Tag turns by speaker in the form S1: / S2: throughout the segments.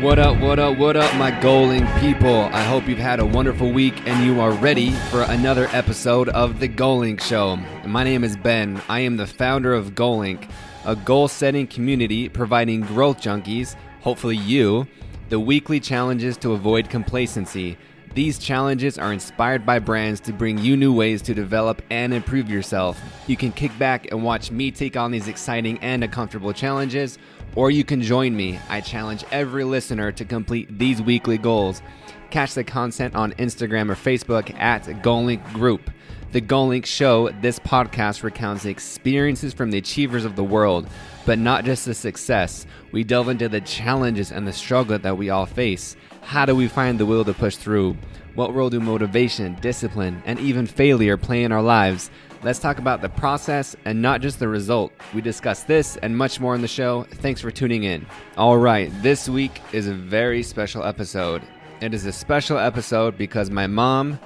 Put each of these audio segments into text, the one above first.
S1: What up, my Goalink people? I hope you've had a wonderful week and you are ready for another episode of The Goalink Show. My name is Ben. I am the founder of Goalink, a goal-setting community providing growth junkies, hopefully you, the weekly challenges to avoid complacency. These challenges are inspired by brands to bring you new ways to develop and improve yourself. You can kick back and watch me take on these exciting and uncomfortable challenges, or you can join me. I challenge every listener to complete these weekly goals. Catch the content on Instagram or Facebook at Goalink Group. The Goalink Show, this podcast recounts the experiences from the achievers of the world, but not just the success. We delve into the challenges and the struggle that we all face. How do we find the will to push through? What role do motivation, discipline, and even failure play in our lives? Let's talk about the process and not just the result. We discuss this and much more on the show. Thanks for tuning in. All right, this week is a very special episode. It is a special episode because my mom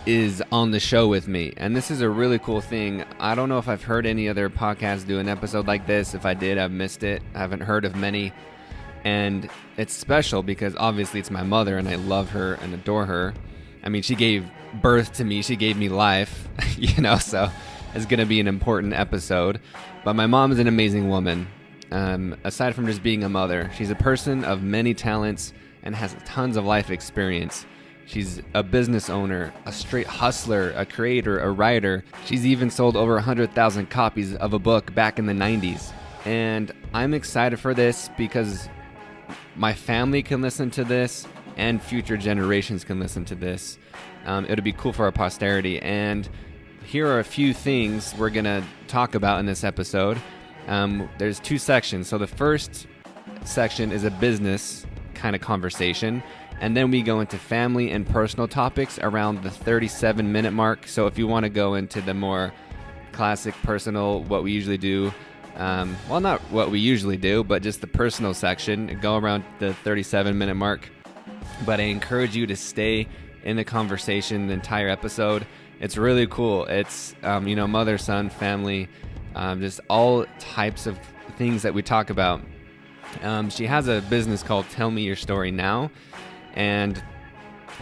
S1: is on the show with me, and this is a really cool thing. I don't know if I've heard any other podcast do an episode like this. If I did, I've missed it. I haven't heard of many, and it's special because obviously it's my mother and I love her and adore her. I mean, she gave birth to me, she gave me life, so it's going to be an important episode. But my mom is an amazing woman. Aside from just being a mother, she's a person of many talents and has tons of life experience. She's a business owner, a straight hustler, a creator, a writer. She's even sold over 100,000 copies of a book back in the 90s. And I'm excited for this because my family can listen to this and future generations can listen to this. It'll be cool for our posterity. And here are a few things we're going to talk about in this episode. There's two sections. So the first section is a business kind of conversation. And then we go into family and personal topics around the 37-minute mark. So if you want to go into the more classic personal, what we usually do, well, not what we usually do, but just the personal section, go around the 37-minute mark. But I encourage you to stay in the conversation the entire episode. It's really cool. It's, mother, son, family, just all types of things that we talk about. She has a business called Tell Me Your Story Now. And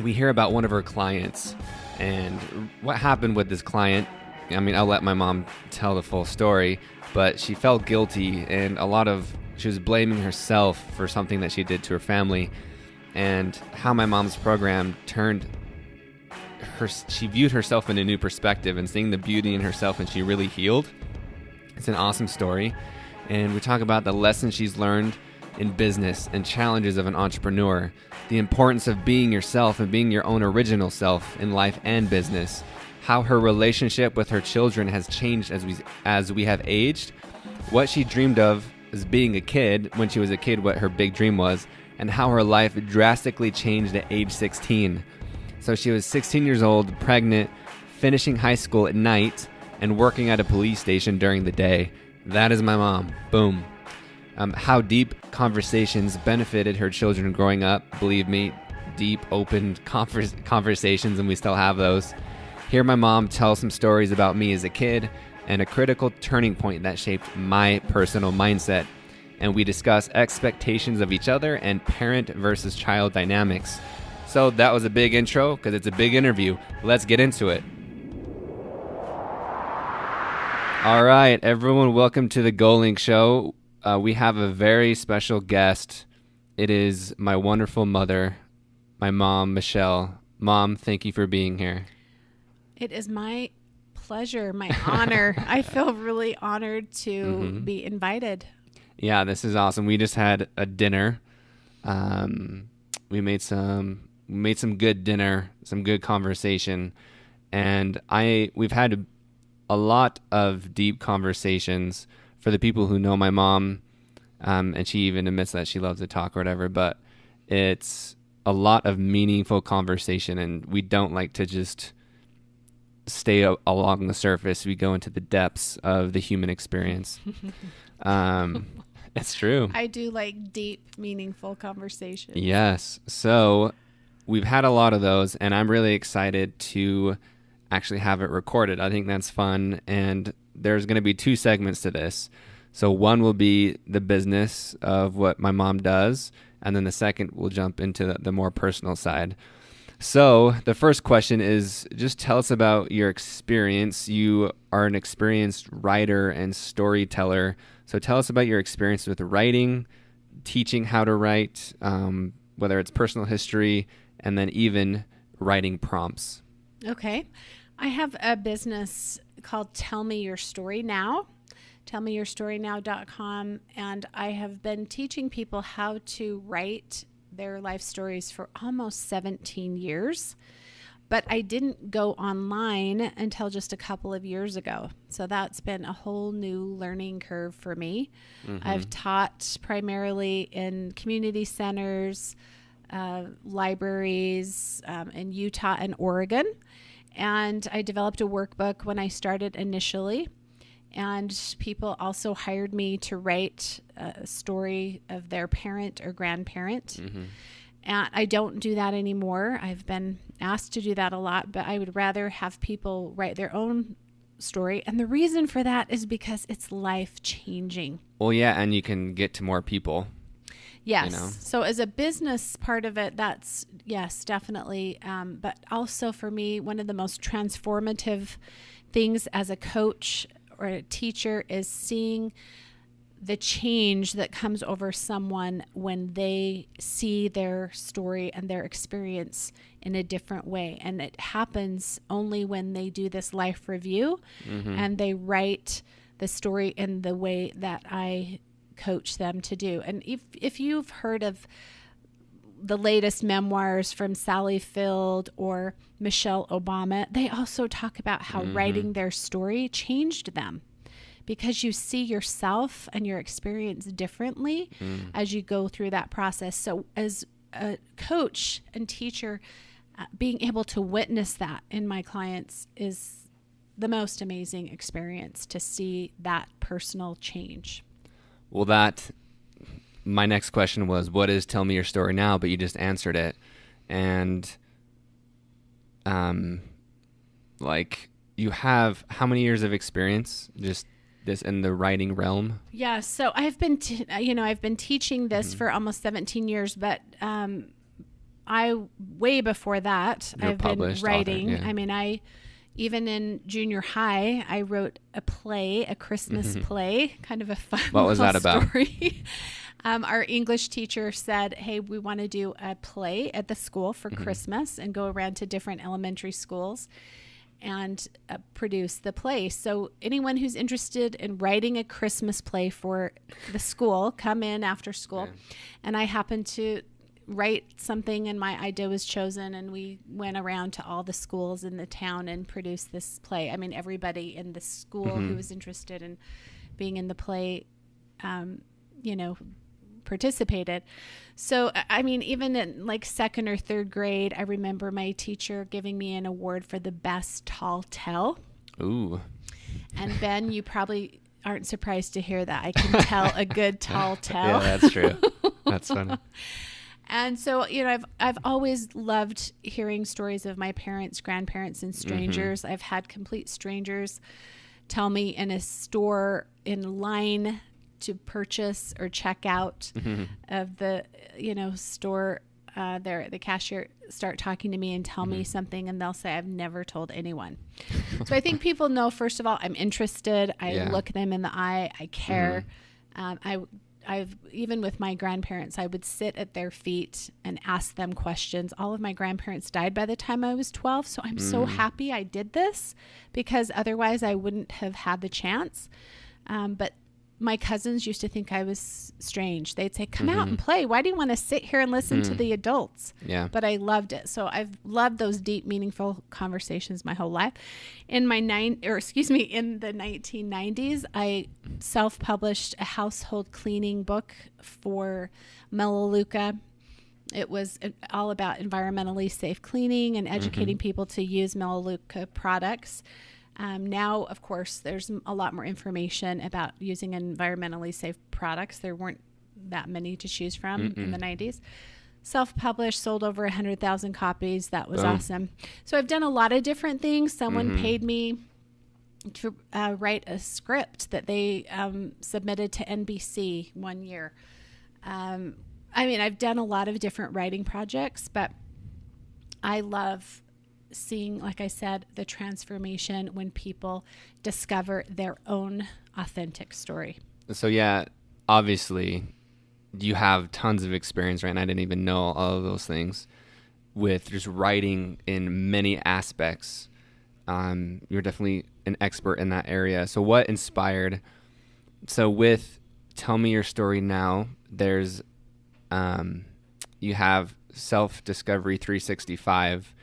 S1: we hear about one of her clients and what happened with this client. I mean, I'll let my mom tell the full story, but she felt guilty and she was blaming herself for something that she did to her family, and how my mom's program she viewed herself in a new perspective and seeing the beauty in herself, and she really healed. It's an awesome story. And we talk about the lessons she's learned in business and challenges of an entrepreneur, the importance of being yourself and being your own original self in life and business, how her relationship with her children has changed as we have aged, what she dreamed of as being a kid when she was a kid, what her big dream was, and how her life drastically changed at age 16. So she was 16 years old, pregnant, finishing high school at night, and working at a police station during the day. That is my mom. Boom. How deep conversations benefited her children growing up. Believe me, deep, open conversations, and we still have those. Hear my mom tell some stories about me as a kid and a critical turning point that shaped my personal mindset. And we discuss expectations of each other and parent versus child dynamics. So that was a big intro because it's a big interview. Let's get into it. All right, everyone, welcome to the Goalink Show. We have a very special guest. It is my wonderful mother, my mom, Michele. Mom, thank you for being here.
S2: It is my pleasure, my honor. I feel really honored to be invited.
S1: Yeah, this is awesome. We just had a dinner. We made some good dinner, some good conversation, and we've had a lot of deep conversations. For the people who know my mom, and she even admits that she loves to talk or whatever, but it's a lot of meaningful conversation, and we don't like to just stay along the surface. We go into the depths of the human experience. It's true.
S2: I do like deep, meaningful conversations.
S1: Yes. So we've had a lot of those, and I'm really excited to actually have it recorded. I think that's fun, and there's going to be two segments to this. So one will be the business of what my mom does, And then the second, we'll jump into the more personal side. So the first question is, just tell us about your experience. You are an experienced writer and storyteller. So tell us about your experience with writing, teaching how to write, whether it's personal history, and then even writing prompts.
S2: Okay. I have a business called Tell Me Your Story Now, tellmeyourstorynow.com, and I have been teaching people how to write their life stories for almost 17 years. But I didn't go online until just a couple of years ago. So that's been a whole new learning curve for me. Mm-hmm. I've taught primarily in community centers, libraries in Utah and Oregon. And I developed a workbook when I started initially. And people also hired me to write a story of their parent or grandparent. Mm-hmm. And I don't do that anymore. I've been asked to do that a lot, but I would rather have people write their own story. And the reason for that is because it's life-changing.
S1: Well, yeah, and you can get to more people.
S2: Yes. You know? So as a business part of it, that's, yes, definitely. But also for me, one of the most transformative things as a coach or a teacher is seeing the change that comes over someone when they see their story and their experience in a different way. And it happens only when they do this life review and they write the story in the way that I coach them to do. And if you've heard of the latest memoirs from Sally Field or Michelle Obama, they also talk about how writing their story changed them, because you see yourself and your experience differently as you go through that process. So as a coach and teacher, being able to witness that in my clients is the most amazing experience, to see that personal change.
S1: Well, my next question was, what is Tell Me Your Story Now? But you just answered it. And you have how many years of experience just this in the writing realm?
S2: Yeah, so I've been I've been teaching this for almost 17 years, but way before that, I've been writing.
S1: Author, yeah.
S2: I mean, even in junior high, I wrote a play, a Christmas play, kind of a fun
S1: What was that about?
S2: Story. Our English teacher said, hey, we want to do a play at the school for Christmas and go around to different elementary schools and produce the play. So anyone who's interested in writing a Christmas play for the school, come in after school. Yeah. And I happened to write something, and my idea was chosen, and we went around to all the schools in the town and produced this play. I mean, everybody in the school who was interested in being in the play, participated. So, I mean, even in like second or third grade, I remember my teacher giving me an award for the best tall tell.
S1: Ooh. And
S2: Ben, you probably aren't surprised to hear that I can tell a good tall tell.
S1: Yeah, that's true. That's funny.
S2: And so, I've always loved hearing stories of my parents, grandparents, and strangers. I've had complete strangers tell me in a store in line to purchase or check out of the, store, the cashier start talking to me and tell me something, and they'll say, I've never told anyone. So I think people know, first of all, I'm interested. I look them in the eye. I care. I've even with my grandparents, I would sit at their feet and ask them questions. All of my grandparents died by the time I was 12. So I'm so happy I did this, because otherwise I wouldn't have had the chance. But my cousins used to think I was strange. They'd say, come out and play. Why do you want to sit here and listen to the adults?
S1: Yeah.
S2: But I loved it. So I've loved those deep, meaningful conversations my whole life. In the 1990s, I self-published a household cleaning book for Melaleuca. It was all about environmentally safe cleaning and educating people to use Melaleuca products. Now, of course, there's a lot more information about using environmentally safe products. There weren't that many to choose from in the 90s. Self-published, sold over 100,000 copies. That was awesome. So I've done a lot of different things. Someone paid me to write a script that they submitted to NBC one year. I mean, I've done a lot of different writing projects, but I love seeing, like I said, the transformation when people discover their own authentic story.
S1: So yeah, obviously you have tons of experience, right? And I didn't even know all of those things with just writing in many aspects. You're definitely an expert in that area. So what inspired, so with Tell Me Your Story Now, there's, you have Self-Discovery 365,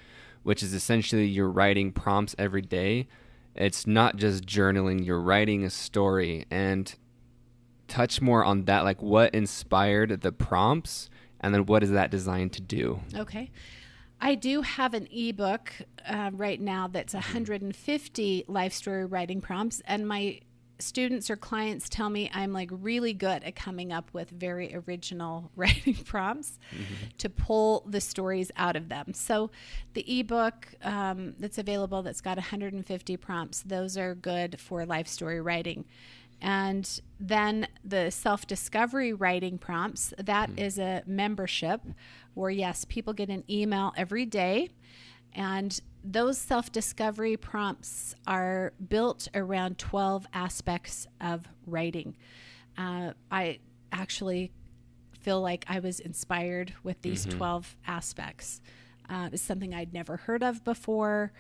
S1: which is essentially you're writing prompts every day. It's not just journaling, you're writing a story. And touch more on that, like what inspired the prompts, and then what is that designed to do?
S2: Okay. I do have an ebook right now that's 150 life story writing prompts, and my students or clients tell me I'm like really good at coming up with very original writing prompts to pull the stories out of them. So the ebook that's available that's got 150 prompts, those are good for life story writing. And then the self-discovery writing prompts, that is a membership where, yes, people get an email every day. And those self-discovery prompts are built around 12 aspects of writing. I actually feel like I was inspired with these 12 aspects. It's something I'd never heard of before.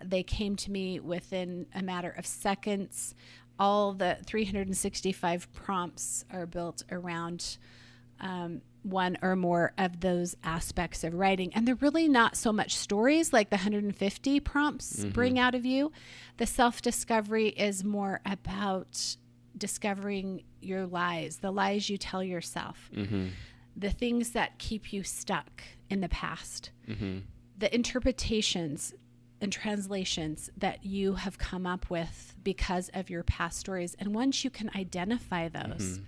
S2: They came to me within a matter of seconds. All the 365 prompts are built around one or more of those aspects of writing. And they're really not so much stories like the 150 prompts bring out of you. The self-discovery is more about discovering your lies, the lies you tell yourself, the things that keep you stuck in the past, the interpretations and translations that you have come up with because of your past stories. And once you can identify those,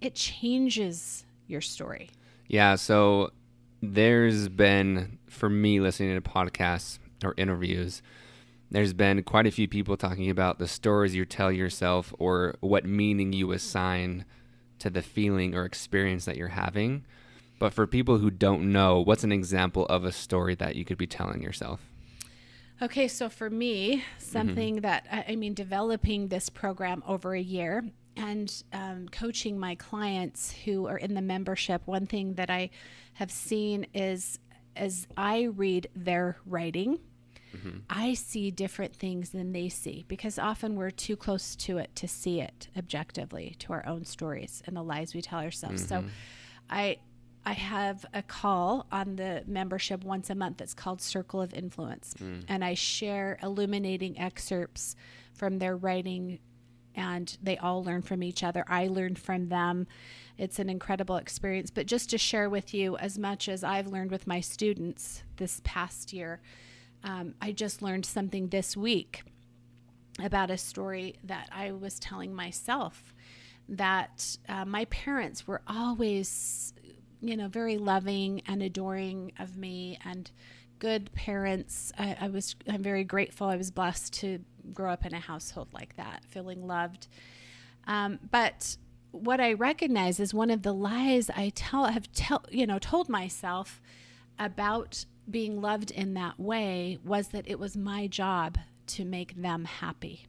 S2: it changes your story.
S1: Yeah, so there's been, for me listening to podcasts or interviews, there's been quite a few people talking about the stories you tell yourself or what meaning you assign to the feeling or experience that you're having. But for people who don't know, what's an example of a story that you could be telling yourself?
S2: Okay, so for me, something that, I mean, developing this program over a year and coaching my clients who are in the membership, one thing that I have seen is as I read their writing, I see different things than they see, because often we're too close to it to see it objectively, to our own stories and the lies we tell ourselves. So I have a call on the membership once a month that's called Circle of Influence. And I share illuminating excerpts from their writing, and they all learn from each other. I learn from them. It's an incredible experience. But just to share with you, as much as I've learned with my students this past year, I just learned something this week about a story that I was telling myself, that my parents were always, very loving and adoring of me and good parents. I'm very grateful. I was blessed to grow up in a household like that, feeling loved. But what I recognize is one of the lies I told myself about being loved in that way was that it was my job to make them happy.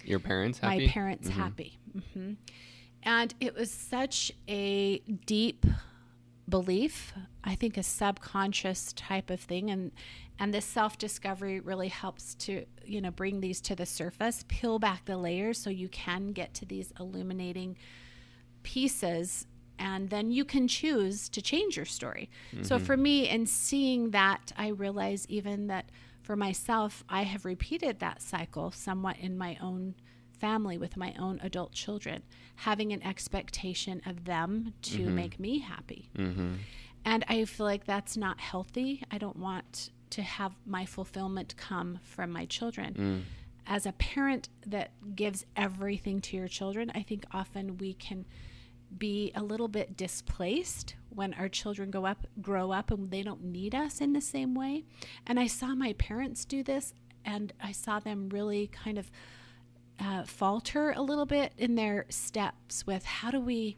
S1: Your parents happy?
S2: My parents happy. And it was such a deep belief, I think a subconscious type of thing. And this self-discovery really helps to, bring these to the surface, peel back the layers so you can get to these illuminating pieces, and then you can choose to change your story. So for me, in seeing that, I realize even that for myself, I have repeated that cycle somewhat in my own family with my own adult children, having an expectation of them to make me happy. And I feel like that's not healthy. I don't want to have my fulfillment come from my children. As a parent that gives everything to your children, I think often we can be a little bit displaced when our children grow up and they don't need us in the same way. And I saw my parents do this, and I saw them really kind of falter a little bit in their steps with how do we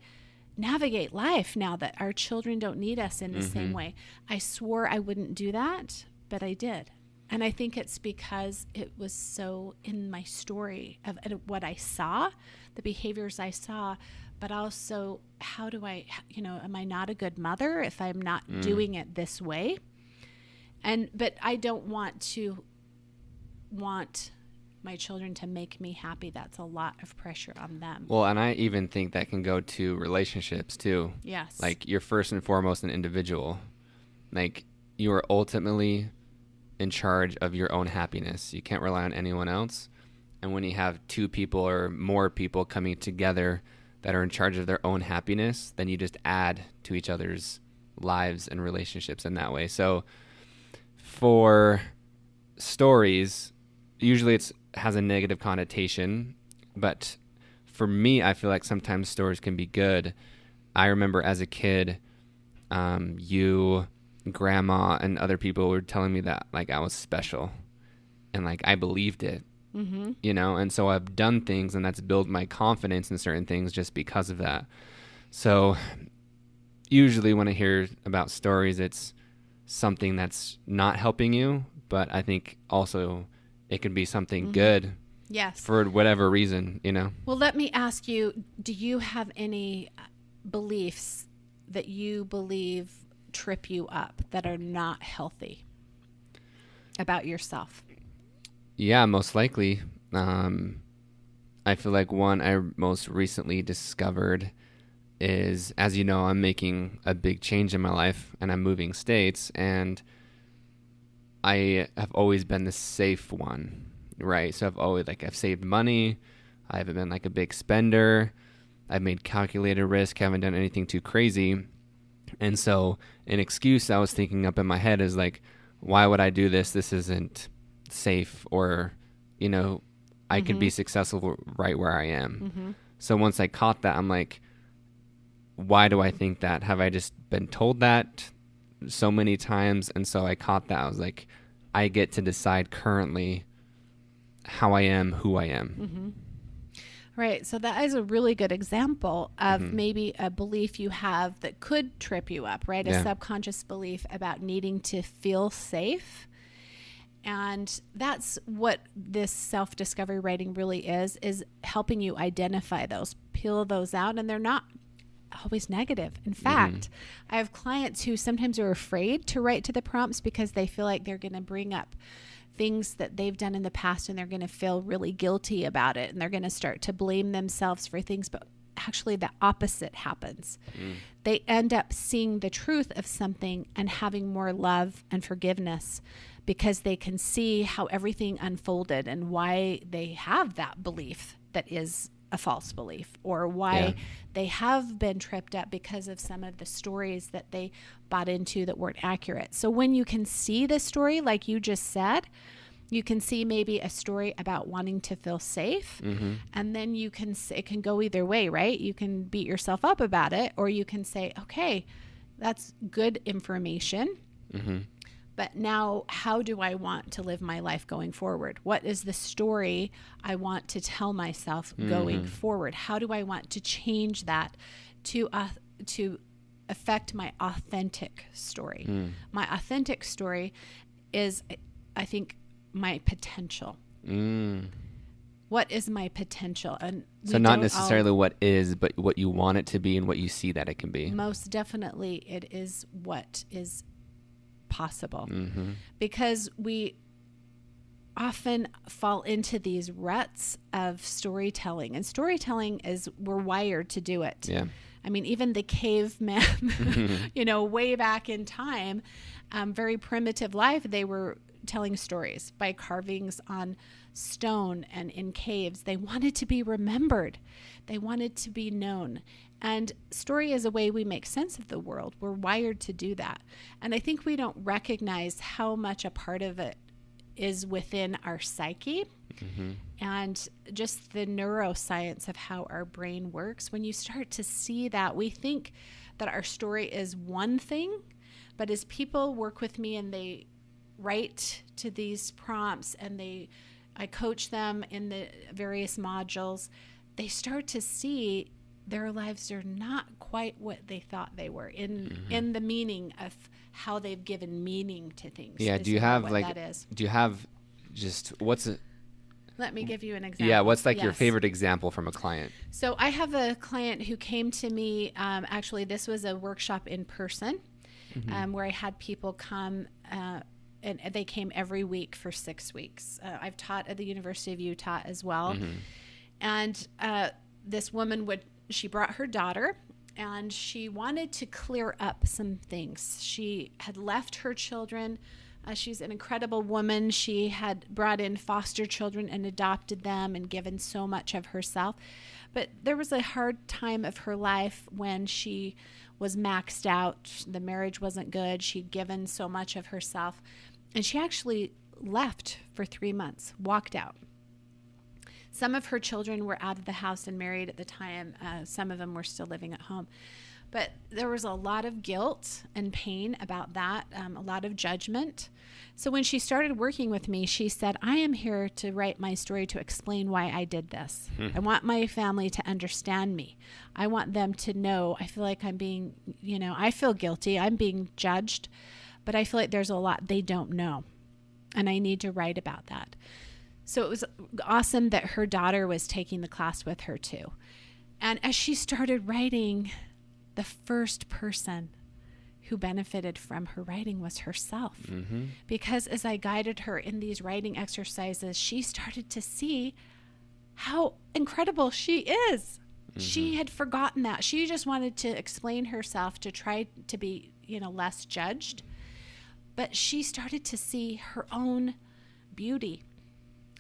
S2: navigate life now that our children don't need us in the same way. I swore I wouldn't do that, but I did. And I think it's because it was so in my story of what I saw, the behaviors I saw, but also how do I, am I not a good mother if I'm not doing it this way? But I don't want my children to make me happy. That's a lot of pressure on them.
S1: Well, and I even think that can go to relationships too.
S2: Yes.
S1: Like, you're first and foremost an individual. Like, you are ultimately in charge of your own happiness. You can't rely on anyone else. And when you have two people or more people coming together that are in charge of their own happiness, then you just add to each other's lives and relationships in that way. So for stories, usually it has a negative connotation, but for me, I feel like sometimes stories can be good. I remember as a kid, grandma and other people were telling me that like I was special, and like I believed it, and so I've done things, and that's built my confidence in certain things just because of that. So usually when I hear about stories, it's something that's not helping you, but I think also it could be something good.
S2: Yes.
S1: For whatever reason,
S2: Well, let me ask you, do you have any beliefs that you believe trip you up that are not healthy about yourself?
S1: Yeah, most likely. I feel like one I most recently discovered is, as you know, I'm making a big change in my life and I'm moving states, and I have always been the safe one, right? So I've saved money. I haven't been like a big spender. I've made calculated risk, haven't done anything too crazy. And so an excuse I was thinking up in my head is like, why would I do this? This isn't safe, or, I could be successful right where I am. So once I caught that, I'm like, why do I think that? Have I just been told that so many times? And so I caught that. I was like, I get to decide currently how I am, who I am.
S2: Right. So that is a really good example of maybe a belief you have that could trip you up, right? A subconscious belief about needing to feel safe. And that's what this self-discovery writing really is helping you identify those, peel those out, and they're not always negative. In fact, I have clients who sometimes are afraid to write to the prompts because they feel like they're going to bring up things that they've done in the past, and they're going to feel really guilty about it, and they're going to start to blame themselves for things. But actually the opposite happens. They end up seeing the truth of something and having more love and forgiveness because they can see how everything unfolded and why they have that belief that is a false belief, or why they have been tripped up because of some of the stories that they bought into that weren't accurate. So when you can see the story, like you just said, you can see maybe a story about wanting to feel safe, and then you can it can go either way, right? You can beat yourself up about it, or you can say, okay, that's good information. But now how do I want to live my life going forward? What is the story I want to tell myself going forward? How do I want to change that to affect my authentic story? My authentic story is, I think, my potential. What is my potential? And
S1: so not necessarily what is, but what you want it to be and what you see that it can be.
S2: Most definitely it is what is possible, because we often fall into these ruts of storytelling, and storytelling is, we're wired to do it. I mean, even the caveman, way back in time, very primitive life, they were telling stories by carvings on stone and in caves. They wanted to be remembered. They wanted to be known. And story is a way we make sense of the world. We're wired to do that. And I think we don't recognize how much a part of it is within our psyche and just the neuroscience of how our brain works. When you start to see that, we think that our story is one thing, but as people work with me and they write to these prompts and I coach them in the various modules, they start to see their lives are not quite what they thought they were in the meaning of how they've given meaning to things.
S1: Yeah. Do you have just
S2: let me give you an example.
S1: Yeah. What's your favorite example from a client?
S2: So I have a client who came to me. Actually, this was a workshop in person where I had people come and they came every week for 6 weeks. I've taught at the University of Utah as well. And this woman she brought her daughter, and she wanted to clear up some things. She had left her children. She's an incredible woman. She had brought in foster children and adopted them and given so much of herself. But there was a hard time of her life when she was maxed out. The marriage wasn't good. She'd given so much of herself. And she actually left for 3 months, walked out. Some of her children were out of the house and married at the time. Some of them were still living at home. But there was a lot of guilt and pain about that, a lot of judgment. So when she started working with me, she said, I am here to write my story to explain why I did this. I want my family to understand me. I want them to know. I feel like I'm being, I feel guilty. I'm being judged. But I feel like there's a lot they don't know. And I need to write about that. So it was awesome that her daughter was taking the class with her too. And as she started writing, the first person who benefited from her writing was herself. Because as I guided her in these writing exercises, she started to see how incredible she is. She had forgotten that. She just wanted to explain herself to try to be, less judged. But she started to see her own beauty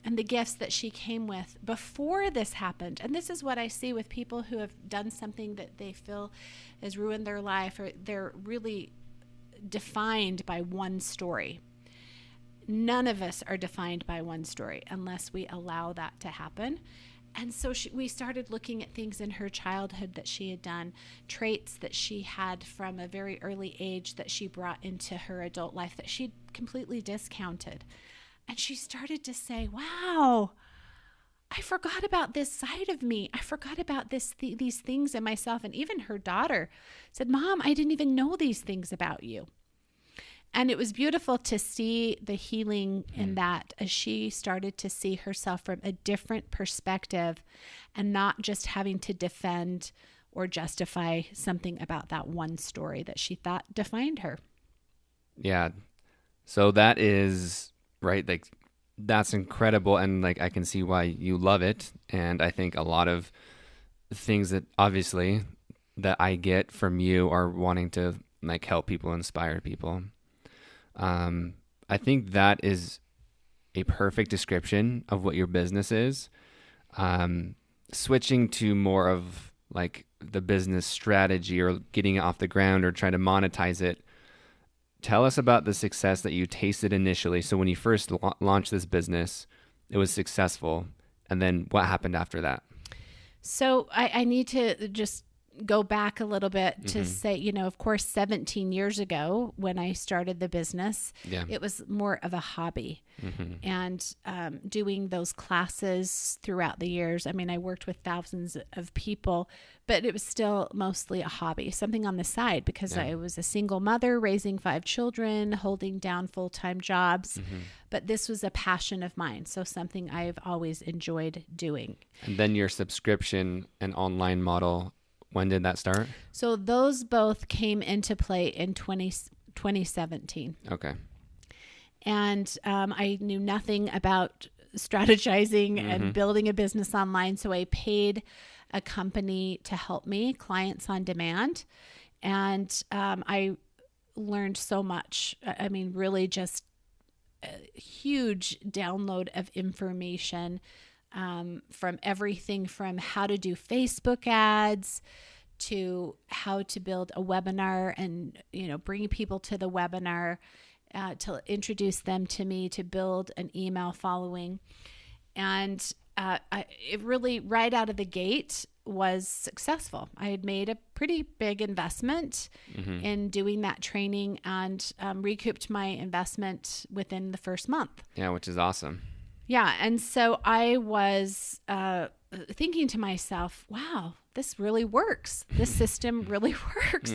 S2: and the gifts that she came with before this happened. And this is what I see with people who have done something that they feel has ruined their life, or they're really defined by one story. None of us are defined by one story unless we allow that to happen. And so we started looking at things in her childhood that she had done, traits that she had from a very early age that she brought into her adult life that she'd completely discounted. And she started to say, wow, I forgot about this side of me. I forgot about these things in myself. And even her daughter said, Mom, I didn't even know these things about you. And it was beautiful to see the healing in that as she started to see herself from a different perspective and not just having to defend or justify something about that one story that she thought defined her.
S1: Yeah. So that is... right, that's incredible, and I can see why you love it. And I think a lot of things that obviously that I get from you are wanting to help people, inspire people. I think that is a perfect description of what your business is. Switching to more of the business strategy or getting it off the ground or trying to monetize it. Tell us about the success that you tasted initially. So when you first launched this business, it was successful. And then what happened after that?
S2: So I need to just go back a little bit to say, of course, 17 years ago when I started the business, it was more of a hobby. And doing those classes throughout the years, I worked with thousands of people, but it was still mostly a hobby, something on the side, because I was a single mother raising 5 children, holding down full-time jobs. But this was a passion of mine, so something I've always enjoyed doing.
S1: And then your subscription and online model, when did that start?
S2: So those both came into play in 2017.
S1: Okay.
S2: And I knew nothing about strategizing and building a business online. So I paid a company to help me, Clients on Demand. And I learned so much. Really just a huge download of information from everything from how to do Facebook ads to how to build a webinar and, bring people to the webinar, to introduce them to me, to build an email following. And it really, right out of the gate, was successful. I had made a pretty big investment in doing that training and recouped my investment within the first month.
S1: Yeah, which is awesome. Yeah.
S2: And so I was thinking to myself, wow, this really works. This system really works.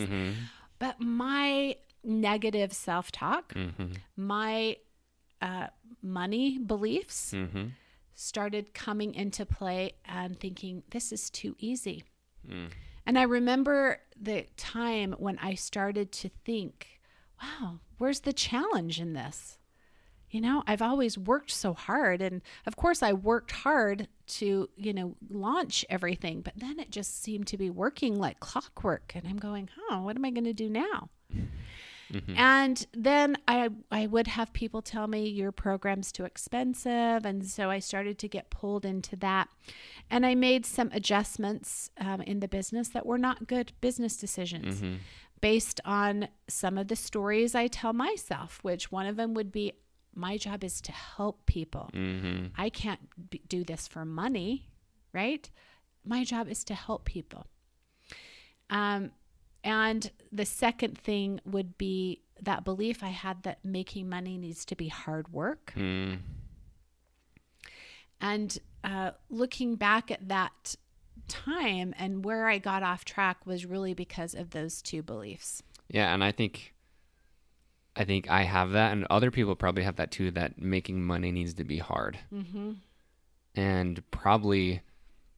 S2: But my negative self-talk, my money beliefs started coming into play and thinking, this is too easy. And I remember the time when I started to think, wow, where's the challenge in this? You know, I've always worked so hard. And of course I worked hard to, launch everything, but then it just seemed to be working like clockwork. And I'm going, what am I going to do now? And then I would have people tell me your program's too expensive. And so I started to get pulled into that. And I made some adjustments in the business that were not good business decisions based on some of the stories I tell myself, which one of them would be, my job is to help people. I can't do this for money, right? My job is to help people. And the second thing would be that belief I had that making money needs to be hard work. And looking back at that time and where I got off track was really because of those two beliefs.
S1: Yeah, and I think I have that, and other people probably have that too, that making money needs to be hard. And probably,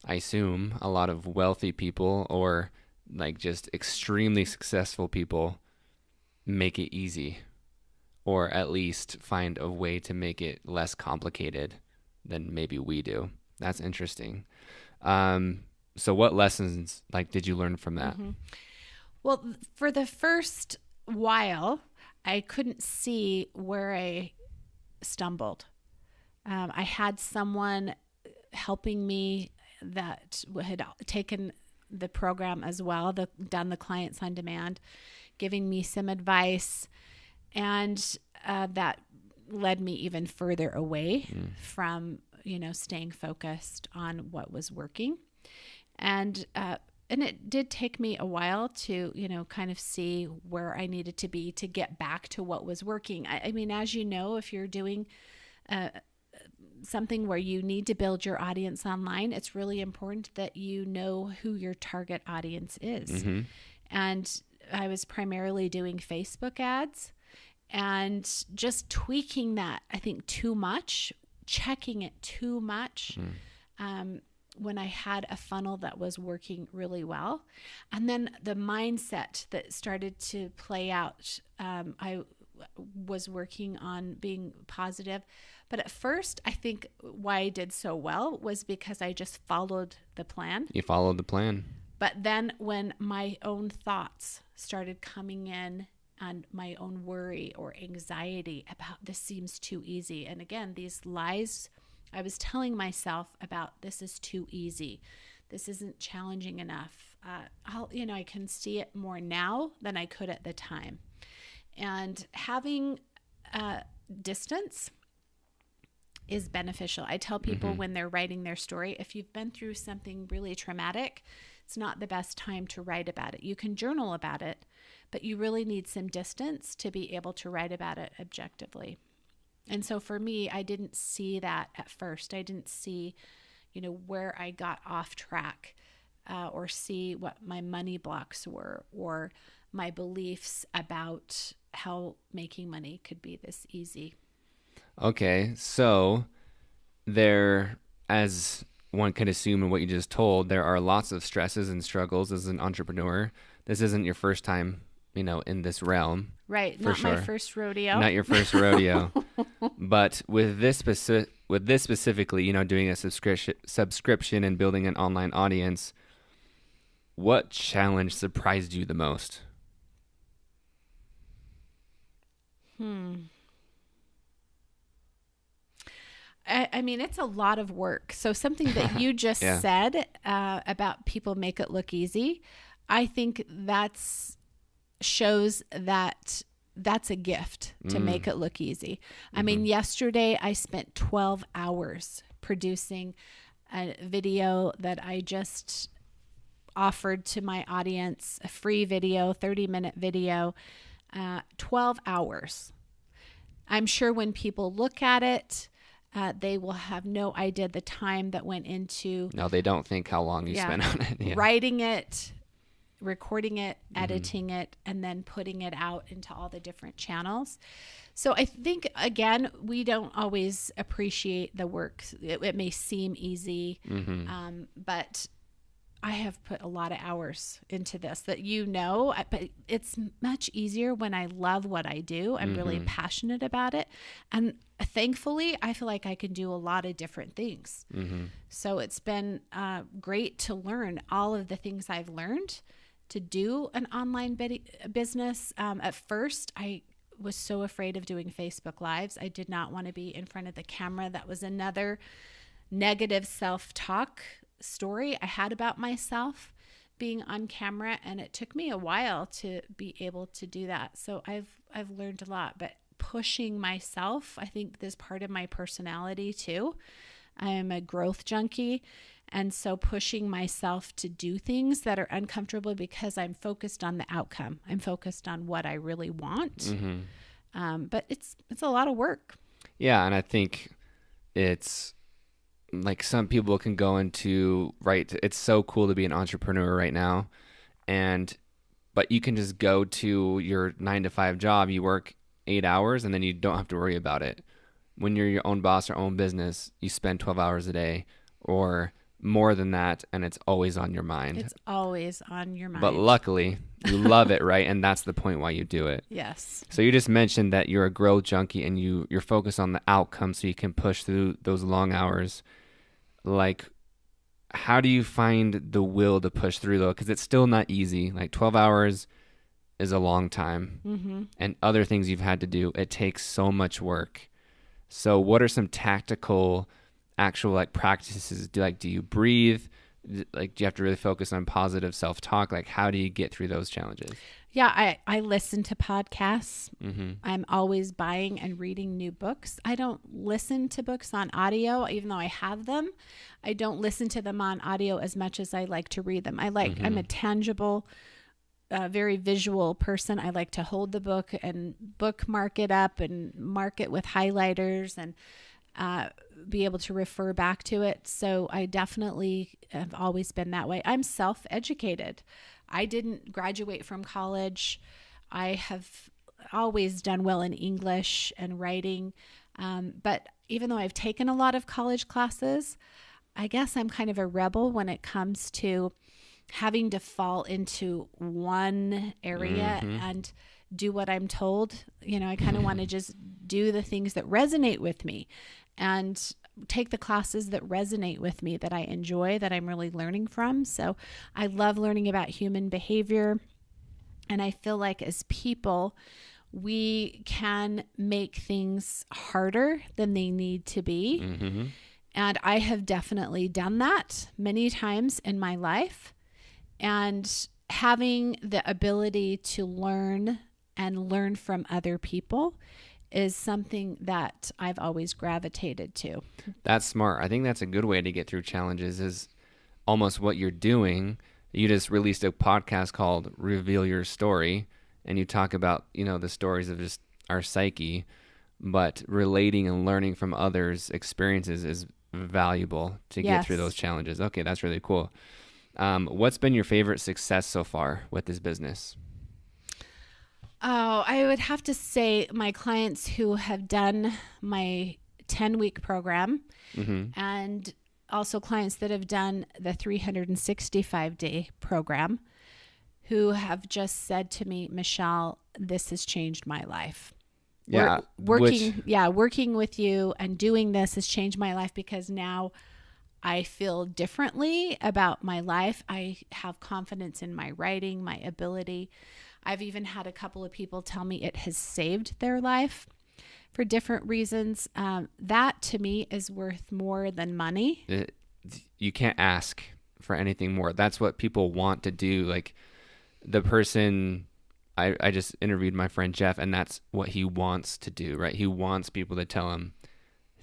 S1: I assume, a lot of wealthy people or like just extremely successful people make it easy, or at least find a way to make it less complicated than maybe we do. That's interesting. So what lessons did you learn from that?
S2: Well, for the first while, I couldn't see where I stumbled. I had someone helping me that had taken the program as well, done the clients on demand, giving me some advice, and that led me even further away from staying focused on what was working. And it did take me a while to kind of see where I needed to be to get back to what was working. I mean, as you know, if you're doing something where you need to build your audience online, it's really important that you know who your target audience is. And I was primarily doing Facebook ads and just tweaking that, I think, too much, checking it too much when I had a funnel that was working really well. And then the mindset that started to play out, I was working on being positive. But at first, I think why I did so well was because I just followed the plan.
S1: You followed the plan.
S2: But then when my own thoughts started coming in and my own worry or anxiety about this seems too easy. And again, these lies I was telling myself about, this is too easy. This isn't challenging enough. I can see it more now than I could at the time. And having distance is beneficial. I tell people when they're writing their story, if you've been through something really traumatic, it's not the best time to write about it. You can journal about it, but you really need some distance to be able to write about it objectively. And so for me, I didn't see that at first. I didn't see, where I got off track or see what my money blocks were or my beliefs about how making money could be this easy.
S1: Okay, so there, as one could assume in what you just told, there are lots of stresses and struggles as an entrepreneur. This isn't your first time, in this realm.
S2: Right, not my first rodeo.
S1: Not your first rodeo. But with this specifically, doing a subscription and building an online audience, what challenge surprised you the most?
S2: I mean, it's a lot of work. So something that you just said about people make it look easy, I think shows that that's a gift to make it look easy. I mean, yesterday I spent 12 hours producing a video that I just offered to my audience, a free video, 30-minute video, 12 hours. I'm sure when people look at it, they will have no idea the time that went into.
S1: No, they don't think how long you spent on it. Yeah.
S2: Writing it, recording it, editing it, and then putting it out into all the different channels. So I think, again, we don't always appreciate the work. It may seem easy, but I have put a lot of hours into this but it's much easier when I love what I do. I'm really passionate about it. And thankfully, I feel like I can do a lot of different things. So it's been great to learn all of the things I've learned to do an online business. At first, I was so afraid of doing Facebook Lives. I did not want to be in front of the camera. That was another negative self-talk story I had about myself being on camera, and it took me a while to be able to do that. So I've learned a lot, but pushing myself, I think this is part of my personality too. I am a growth junkie, and so pushing myself to do things that are uncomfortable because I'm focused on the outcome. I'm focused on what I really want. But it's a lot of work.
S1: Yeah, and I think it's like some people can go into, right, it's so cool to be an entrepreneur right now, but you can just go to your 9-to-5 job, you work 8 hours, and then you don't have to worry about it. When you're your own boss or own business, you spend 12 hours a day or more than that, and it's always on your mind.
S2: It's always on your mind.
S1: But luckily, you love it, right? And that's the point why you do it.
S2: Yes.
S1: So you just mentioned that you're a growth junkie and you're focused on the outcome so you can push through those long hours. Like, how do you find the will to push through, though? Because it's still not easy. Like, 12 hours is a long time. And other things you've had to do, it takes so much work. So what are some tactical actual like practices? Do you breathe? Like, do you have to really focus on positive self-talk? Like, how do you get through those challenges?
S2: Yeah, I listen to podcasts. I'm always buying and reading new books. I don't listen to books on audio, even though I have them. I don't listen to them on audio as much as I like to read them. I'm a tangible, very visual person. I like to hold the book and bookmark it up and mark it with highlighters and be able to refer back to it. So I definitely have always been that way. I'm self-educated. I didn't graduate from college. I have always done well in English and writing. But even though I've taken a lot of college classes, I guess I'm kind of a rebel when it comes to having to fall into one area and do what I'm told. I kind of want to just do the things that resonate with me and take the classes that resonate with me, that I enjoy, that I'm really learning from. So I love learning about human behavior. And I feel like as people, we can make things harder than they need to be. And I have definitely done that many times in my life. And having the ability to learn and learn from other people is something that I've always gravitated to.
S1: That's smart. I think that's a good way to get through challenges, is almost what you're doing. You just released a podcast called Reveal Your Story, and you talk about, the stories of just our psyche, but relating and learning from others' experiences is valuable to get through those challenges. Okay, that's really cool. What's been your favorite success so far with this business?
S2: Oh, I would have to say my clients who have done my 10-week program and also clients that have done the 365-day program who have just said to me, Michele, this has changed my life.
S1: Yeah.
S2: Working with you and doing this has changed my life because now I feel differently about my life. I have confidence in my writing, my ability. I've even had a couple of people tell me it has saved their life for different reasons. That to me is worth more than money.
S1: You can't ask for anything more. That's what people want to do. Like the person, I just interviewed my friend Jeff, and that's what he wants to do, right? He wants people to tell him,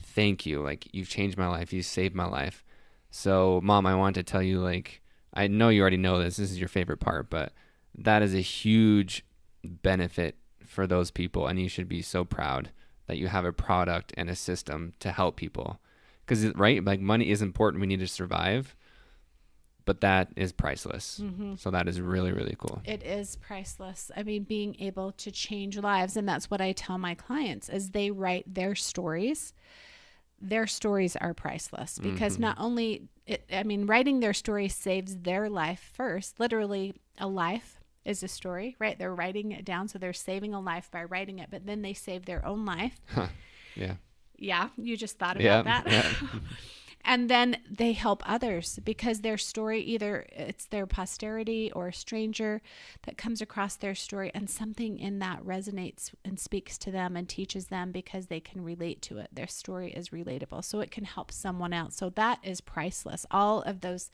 S1: thank you. Like, you've changed my life. You saved my life. So, Mom, I want to tell you, like, I know you already know this. This is your favorite part, but that is a huge benefit for those people, and you should be so proud that you have a product and a system to help people. Because, right, like money is important. We need to survive. But that is priceless. Mm-hmm. So that is really, really cool.
S2: It is priceless. I mean, being able to change lives. And that's what I tell my clients as they write their stories are priceless because not only, writing their story saves their life first. Literally, a life is a story, right? They're writing it down. So they're saving a life by writing it, but then they save their own life.
S1: Huh. Yeah.
S2: Yeah. You just thought about that.
S1: Yeah.
S2: And then they help others because their story, either it's their posterity or a stranger that comes across their story and something in that resonates and speaks to them and teaches them because they can relate to it. Their story is relatable, so it can help someone else. So that is priceless. All of those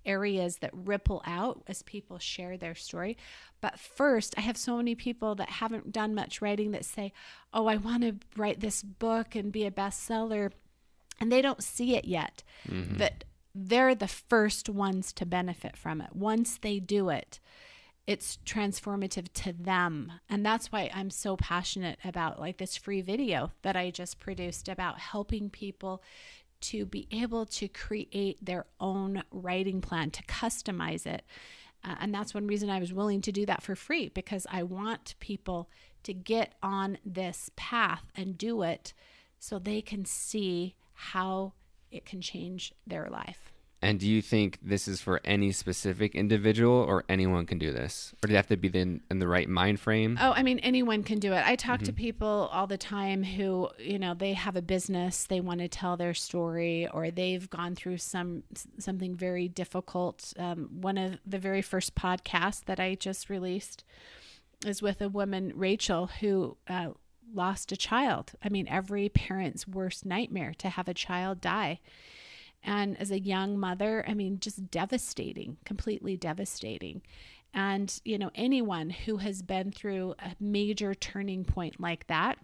S2: areas that ripple out as people share their story. But first, I have so many people that haven't done much writing that say, oh, I want to write this book and be a bestseller. And they don't see it yet, that they're the first ones to benefit from it. Once they do it, it's transformative to them. And that's why I'm so passionate about like this free video that I just produced about helping people to be able to create their own writing plan, to customize it. And that's one reason I was willing to do that for free, because I want people to get on this path and do it so they can see how it can change their life.
S1: And do you think this is for any specific individual or anyone can do this? Or do you have to be in the right mind frame?
S2: Oh, I mean, anyone can do it. I talk to people all the time who, they have a business, they want to tell their story, or they've gone through something very difficult. One of the very first podcasts that I just released is with a woman, Rachel, who lost a child. I mean, every parent's worst nightmare to have a child die. And as a young mother, I mean, just devastating, completely devastating. And, anyone who has been through a major turning point like that,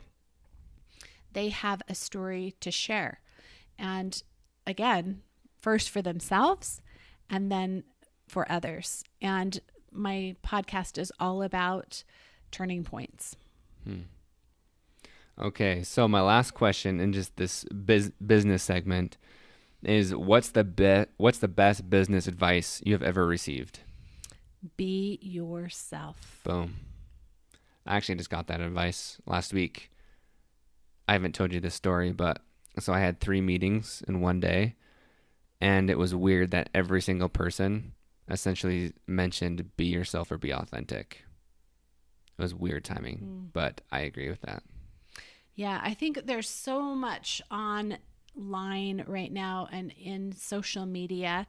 S2: they have a story to share. And again, first for themselves and then for others. And my podcast is all about turning points.
S1: Okay, so my last question in just this business segment is what's the best business advice you have ever received?
S2: Be yourself.
S1: Boom. I actually just got that advice last week. I haven't told you this story, but so I had 3 meetings in one day, and it was weird that every single person essentially mentioned be yourself or be authentic. It was weird timing, but I agree with that.
S2: Yeah, I think there's so much online right now and in social media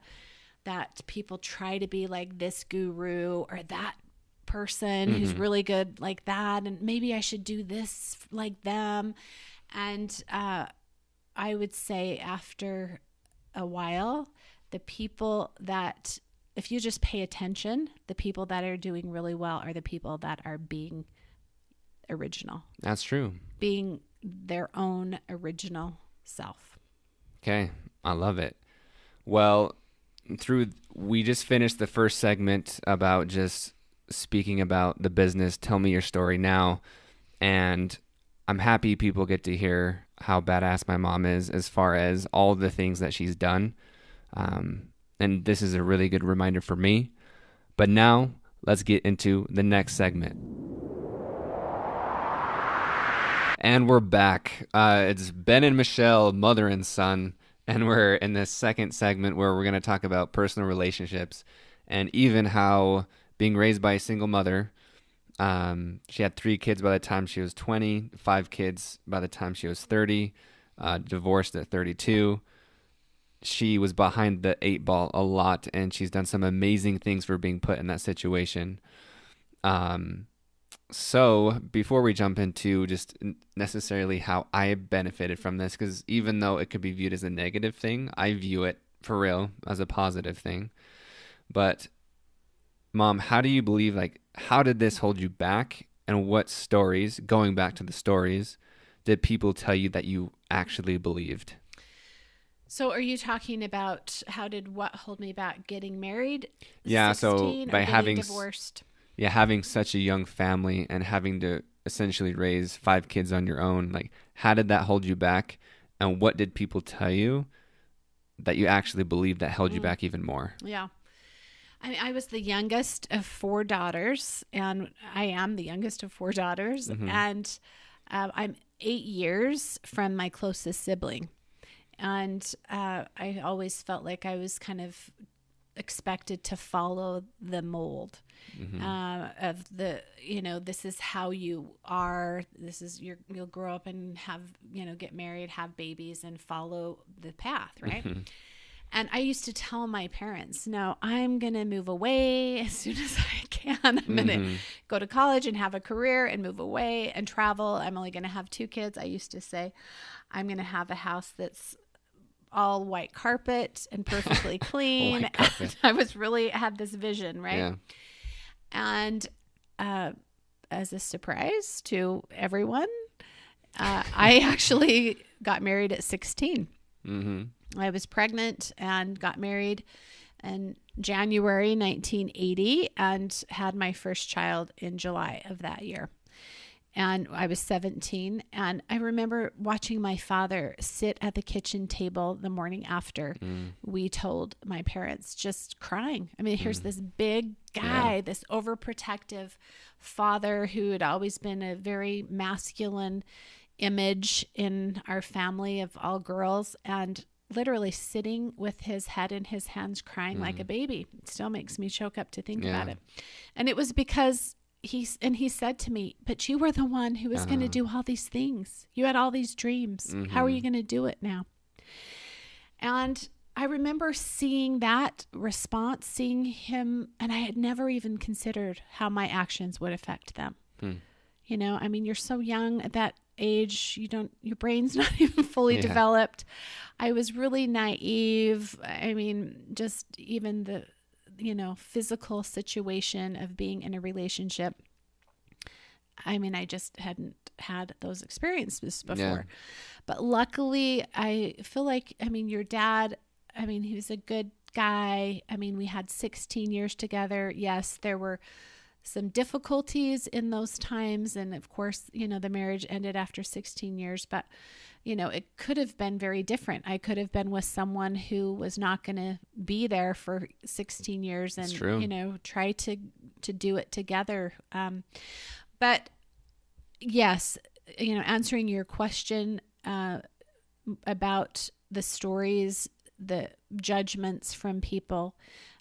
S2: that people try to be like this guru or that person who's really good like that, and maybe I should do this like them. And I would say after a while, the people that, if you just pay attention, the people that are doing really well are the people that are being original.
S1: That's true.
S2: Being their own original self.
S1: Okay, I love it. Well, we just finished the first segment about just speaking about the business, tell me your story now, and I'm happy people get to hear how badass my mom is as far as all the things that she's done. And this is a really good reminder for me. But now, let's get into the next segment. And we're back. It's Ben and Michele, mother and son, and we're in this second segment where we're going to talk about personal relationships and even how being raised by a single mother, she had 3 kids by the time she was 20, 5 kids by the time she was 30, divorced at 32. She was behind the 8 ball a lot, and she's done some amazing things for being put in that situation. So before we jump into just necessarily how I benefited from this, because even though it could be viewed as a negative thing, I view it for real as a positive thing. But Mom, how do you believe, how did this hold you back? And what stories, going back to the stories, did people tell you that you actually believed?
S2: So are you talking about what hold me back? Getting married?
S1: Yeah,
S2: 16,
S1: so by
S2: or
S1: having
S2: divorced.
S1: yeah, having such a young family and having to essentially raise 5 kids on your own, like, how did that hold you back? And what did people tell you that you actually believed that held you back even more?
S2: Yeah. I was the youngest of 4 daughters, and I am the youngest of 4 daughters. And I'm 8 years from my closest sibling. And I always felt like I was kind of expected to follow the mold of the, this is how you are. This is you'll grow up and have, get married, have babies, and follow the path, right? And I used to tell my parents, no, I'm going to move away as soon as I can. I'm going to go to college and have a career and move away and travel. I'm only going to have 2 kids. I used to say, I'm going to have a house that's all white carpet and perfectly clean. I had this vision, right? Yeah. And as a surprise to everyone, I actually got married at 16. I was pregnant and got married in January 1980 and had my first child in July of that year. And I was 17. And I remember watching my father sit at the kitchen table the morning after we told my parents, just crying. I mean, here's this big guy, this overprotective father who had always been a very masculine image in our family of all girls, and literally sitting with his head in his hands crying like a baby. It still makes me choke up to think about it. And it was because he said to me, but you were the one who was going to do all these things. You had all these dreams. How are you going to do it now? And I remember seeing that response, seeing him, and I had never even considered how my actions would affect them. I mean, you're so young at that age, your brain's not even fully developed. I was really naive. I mean, just even the, physical situation of being in a relationship. I mean, I just hadn't had those experiences before. But luckily, I feel like, your dad, he was a good guy. We had 16 years together. Yes, there were some difficulties in those times. And of course, the marriage ended after 16 years, but it could have been very different. I could have been with someone who was not going to be there for 16 years and, try to do it together. But yes, answering your question about the stories, the judgments from people,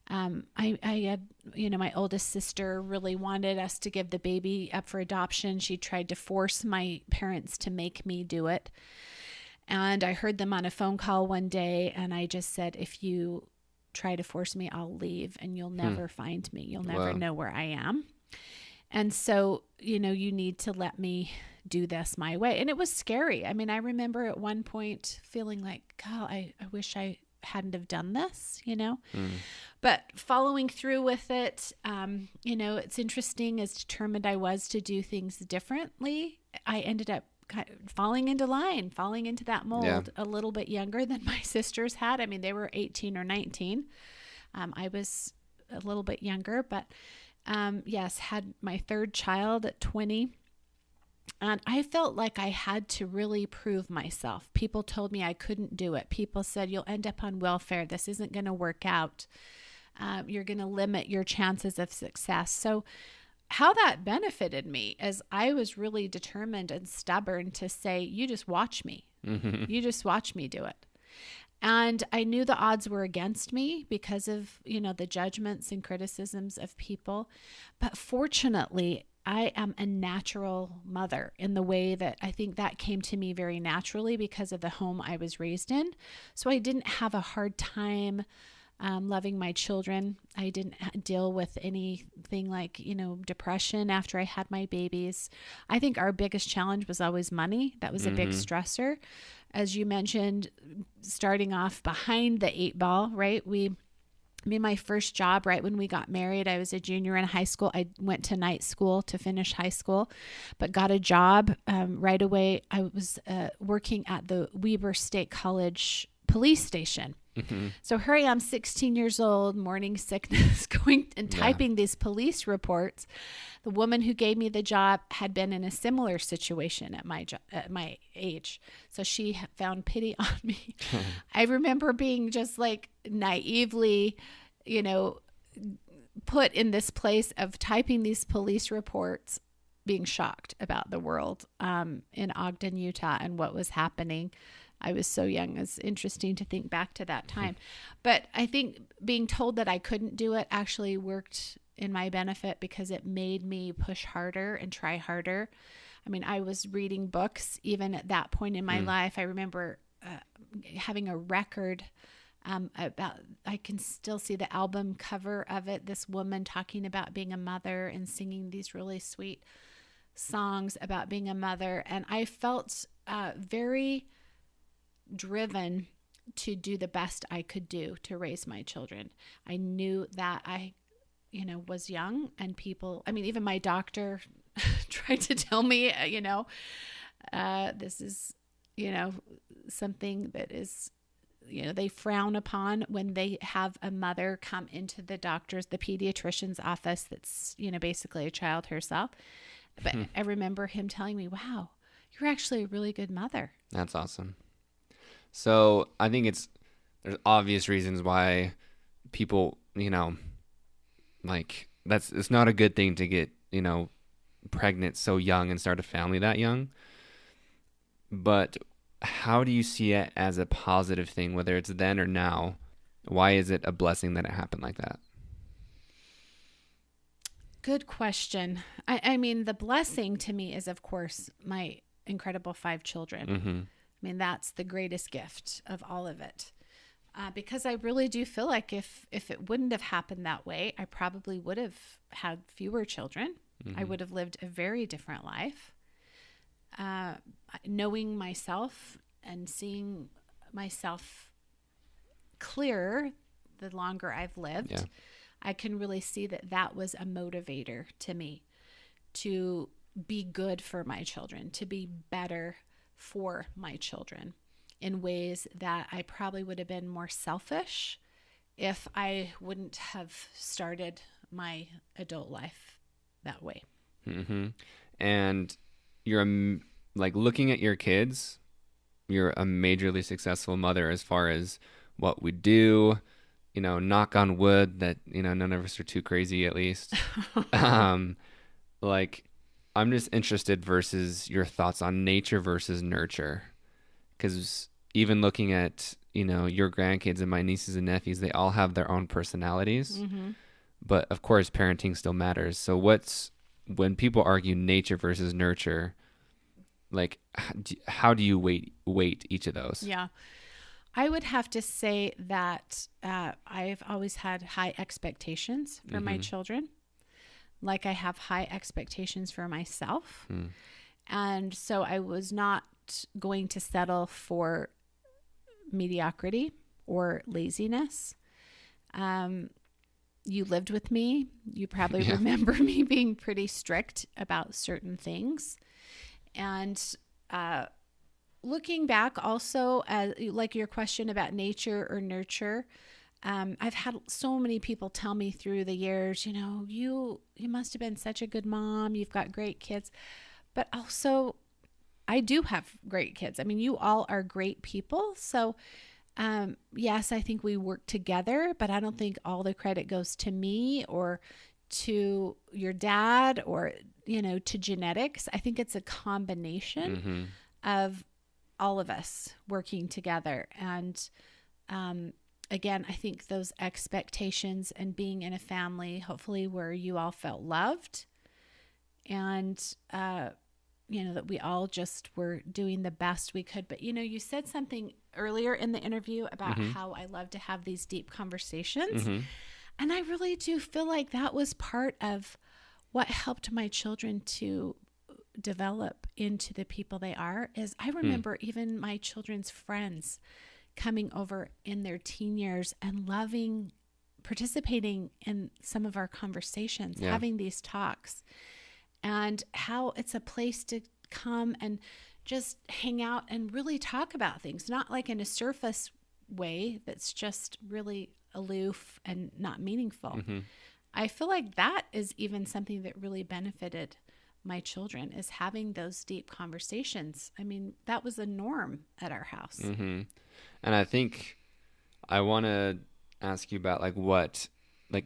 S2: I had, my oldest sister really wanted us to give the baby up for adoption. She tried to force my parents to make me do it. And I heard them on a phone call one day, and I just said, if you try to force me, I'll leave and you'll never find me. You'll never know where I am. And so, you need to let me do this my way. And it was scary. I remember at one point feeling like, God, I wish I hadn't have done this, but following through with it, it's interesting, as determined I was to do things differently, I ended up kind of falling into that mold a little bit younger than my sisters had. They were 18 or 19. I was a little bit younger, but yes, had my 3rd child at 20. And I felt like I had to really prove myself. People told me I couldn't do it. People said, you'll end up on welfare. This isn't going to work out. You're going to limit your chances of success. So how that benefited me is I was really determined and stubborn to say, you just watch me. You just watch me do it. And I knew the odds were against me because of, the judgments and criticisms of people. But fortunately, I am a natural mother in the way that I think that came to me very naturally because of the home I was raised in. So I didn't have a hard time loving my children. I didn't deal with anything like, depression after I had my babies. I think our biggest challenge was always money. That was a big stressor. As you mentioned, starting off behind the 8 ball, right? My first job, right when we got married, I was a junior in high school. I went to night school to finish high school, but got a job right away. I was working at the Weber State College police station. So here I am, 16 years old, morning sickness, going and typing these police reports. The woman who gave me the job had been in a similar situation at my age. So she found pity on me. I remember being just like naively, put in this place of typing these police reports, being shocked about the world in Ogden, Utah, and what was happening. I was so young. It's interesting to think back to that time. But I think being told that I couldn't do it actually worked in my benefit because it made me push harder and try harder. I mean, I was reading books even at that point in my life. I remember having a record about, I can still see the album cover of it, this woman talking about being a mother and singing these really sweet songs about being a mother. And I felt very driven to do the best I could do to raise my children. I knew that I, was young, and people, even my doctor tried to tell me, this is, something that is, they frown upon when they have a mother come into the pediatrician's office that's, basically a child herself. But I remember him telling me, wow, you're actually a really good mother.
S1: That's awesome. So I think there's obvious reasons why people, it's not a good thing to get, pregnant so young and start a family that young. But how do you see it as a positive thing, whether it's then or now? Why is it a blessing that it happened like that?
S2: Good question. I mean, the blessing to me is, of course, my incredible 5 children. That's the greatest gift of all of it. Because I really do feel like if it wouldn't have happened that way, I probably would have had fewer children. I would have lived a very different life. Knowing myself and seeing myself clearer the longer I've lived, I can really see that was a motivator to me to be good for my children, to be better for my children in ways that I probably would have been more selfish if I wouldn't have started my adult life that way.
S1: And you're looking at your kids, you're a majorly successful mother as far as what we do, knock on wood that, none of us are too crazy, at least. I'm just interested versus your thoughts on nature versus nurture. Because even looking at, your grandkids and my nieces and nephews, they all have their own personalities. But of course, parenting still matters. So when people argue nature versus nurture, how do you weight each of those?
S2: Yeah. I would have to say that I've always had high expectations for my children. Like I have high expectations for myself. And so I was not going to settle for mediocrity or laziness. You lived with me. You probably remember me being pretty strict about certain things. And looking back also, like your question about nature or nurture, I've had so many people tell me through the years, you must have been such a good mom. You've got great kids. But also, I do have great kids. You all are great people. So, yes, I think we work together, but I don't think all the credit goes to me or to your dad or, to genetics. I think it's a combination of all of us working together. And, again, I think those expectations and being in a family, hopefully where you all felt loved and, that we all just were doing the best we could. But, you said something earlier in the interview about how I love to have these deep conversations. And I really do feel like that was part of what helped my children to develop into the people they are. Is I remember even my children's friends coming over in their teen years and participating in some of our conversations, having these talks, and how it's a place to come and just hang out and really talk about things, not like in a surface way that's just really aloof and not meaningful.
S1: Mm-hmm.
S2: I feel like that is even something that really benefited my children, is having those deep conversations. I mean, that was a norm at our house.
S1: Mm-hmm. And I think I want to ask you about like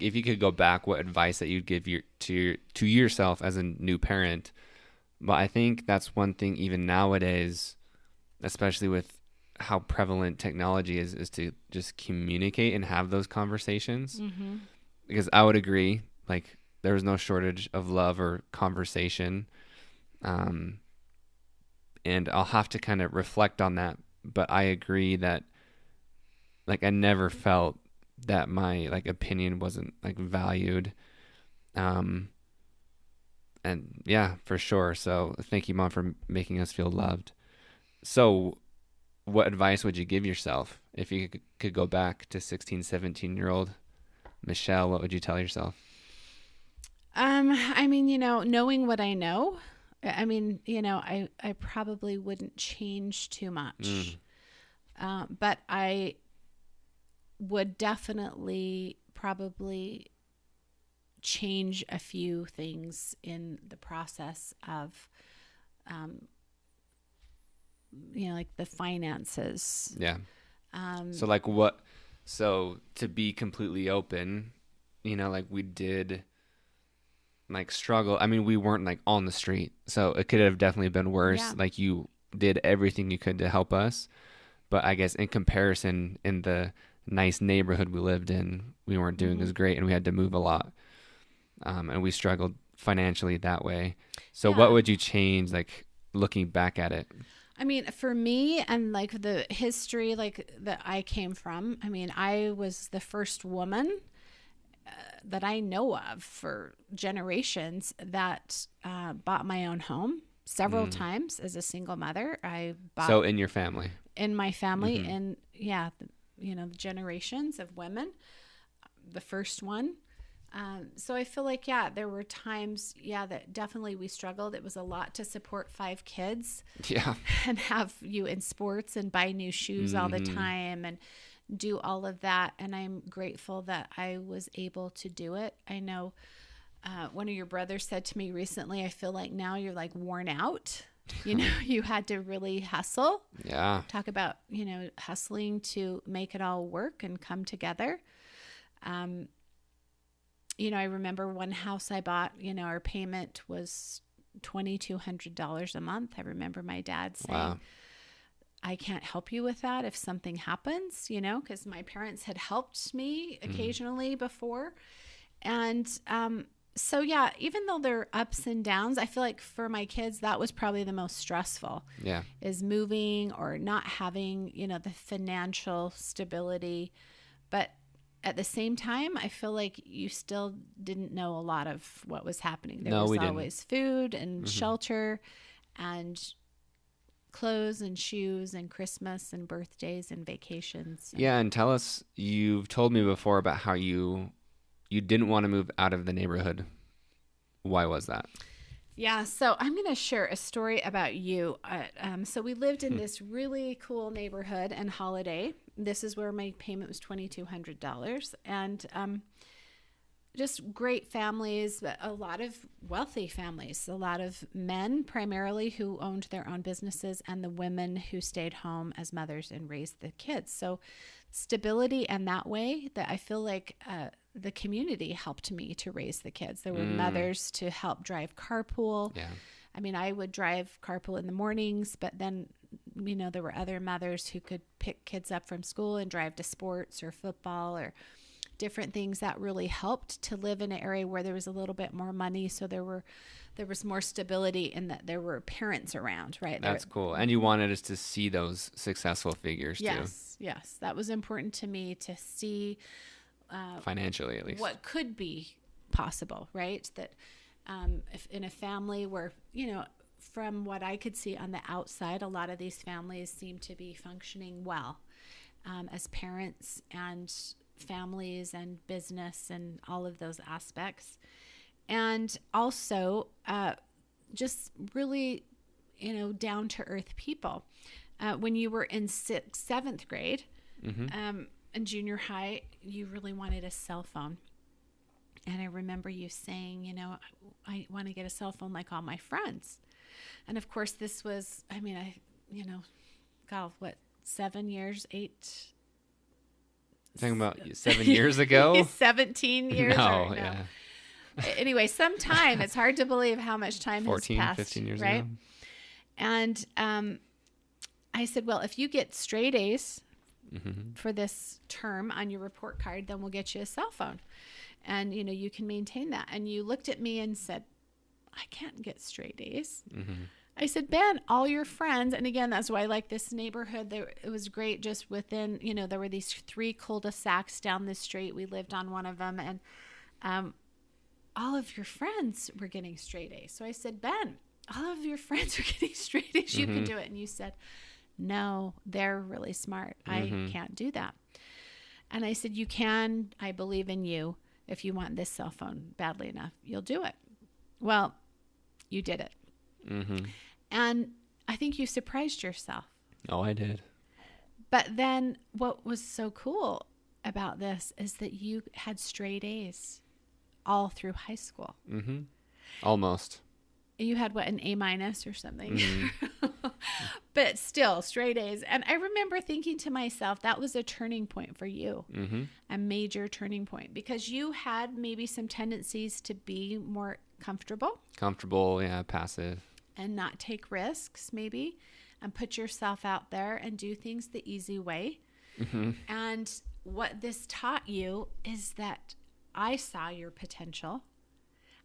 S1: if you could go back, what advice that you'd give to yourself as a new parent. But I think that's one thing even nowadays, especially with how prevalent technology is to just communicate and have those conversations.
S2: Mm-hmm.
S1: Because I would agree, like there was no shortage of love or conversation. And I'll have to kind of reflect on that. But I agree that like I never felt that my like opinion wasn't like valued. And yeah, for sure. So thank you, Mom, for making us feel loved. So what advice would you give yourself if you could go back to 16, 17-year-old Michele? What would you tell yourself?
S2: I mean, knowing what I know, I mean, I probably wouldn't change too much. But I would definitely probably change a few things in the process of, like the finances.
S1: Yeah. So to be completely open, like we did like struggle. I mean, we weren't like on the street, so it could have definitely been worse.
S2: Yeah.
S1: Like you did everything you could to help us. But I guess in comparison, in the nice neighborhood we lived in, we weren't doing as great, and we had to move a lot. And we struggled financially that way. So what would you change, like looking back at it?
S2: I mean, for me and like the history like that I came from, I mean, I was the first woman that I know of for generations that bought my own home several times as a single mother. I bought. So
S1: in your family? In
S2: my family, and the generations of women, the first one. So I feel like, there were times, that definitely we struggled. It was a lot to support 5 kids.
S1: Yeah.
S2: And have you in sports and buy new shoes all the time and do all of that. And I'm grateful that I was able to do it. I know one of your brothers said to me recently, I feel like now you're like worn out. You had to really hustle.
S1: Yeah.
S2: Talk about, hustling to make it all work and come together. I remember one house I bought, our payment was $2,200 a month. I remember my dad saying, wow, I can't help you with that if something happens, because my parents had helped me occasionally before. And, so even though there are ups and downs, I feel like for my kids, that was probably the most stressful.
S1: Yeah.
S2: Is moving or not having, the financial stability. But at the same time, I feel like you still didn't know a lot of what was happening. There was always food and shelter and clothes and shoes and Christmas and birthdays and vacations.
S1: Yeah. And tell us, you've told me before about how you didn't want to move out of the neighborhood. Why was that?
S2: Yeah, so I'm going to share a story about you. So we lived in this really cool neighborhood in Holiday. This is where my payment was $2,200. And just great families, but a lot of wealthy families, a lot of men primarily who owned their own businesses, and the women who stayed home as mothers and raised the kids. So stability, and that way that I feel like the community helped me to raise the kids. There were mothers to help drive carpool.
S1: Yeah.
S2: I mean, I would drive carpool in the mornings, but then, there were other mothers who could pick kids up from school and drive to sports or football or different things that really helped to live in an area where there was a little bit more money. So there was more stability in that there were parents around, right?
S1: That's cool. And you wanted us to see those successful figures too.
S2: Yes. That was important to me to see
S1: financially, at least,
S2: what could be possible, right? That if in a family where, from what I could see on the outside, a lot of these families seem to be functioning well as parents and families and business and all of those aspects. And also just really, down to earth people. When you were in 7th grade, In junior high, you really wanted a cell phone. And I remember you saying, you know, I want to get a cell phone like all my friends. And of course, this was, I mean, God, what, 7 years, 8?
S1: Talking about 7 years ago?
S2: 17 years?
S1: No, yeah.
S2: Anyway, sometime, it's hard to believe how much time
S1: 14,
S2: has passed.
S1: 15 years
S2: right?
S1: ago.
S2: And I said, well, if you get straight A's for this term on your report card, then we'll get you a cell phone. And, you know, you can maintain that. And you looked at me and said, I can't get straight A's. I said, Ben, all your friends, and again, that's why I like this neighborhood. It was great just within, you know, there were these 3 cul-de-sacs down the street. We lived on one of them. And all of your friends were getting straight A's. So I said, Ben, all of your friends are getting straight A's. You can do it. And you said, no, they're really smart. I can't do that. And I said, you can. I believe in you. If you want this cell phone badly enough, you'll do it. Well, you did it. And I think you surprised yourself.
S1: Oh, I did.
S2: But then what was so cool about this is that you had straight A's all through high school.
S1: Almost.
S2: You had what, an A- or something? But still straight A's. And I remember thinking to myself, that was a turning point for you, a major turning point, because you had maybe some tendencies to be more comfortable,
S1: yeah, passive,
S2: and not take risks maybe, and put yourself out there and do things the easy way. And what this taught you is that I saw your potential,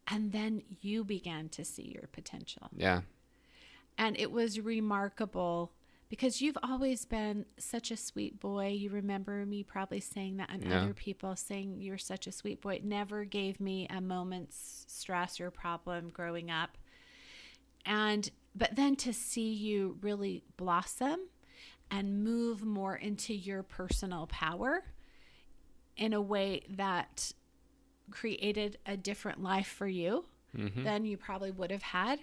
S2: and then you began to see your potential.
S1: Yeah.
S2: And it was remarkable because you've always been such a sweet boy. You remember me probably saying that, and other people saying you're such a sweet boy. It never gave me a moment's stress or problem growing up. But then to see you really blossom and move more into your personal power in a way that created a different life for you than you probably would have had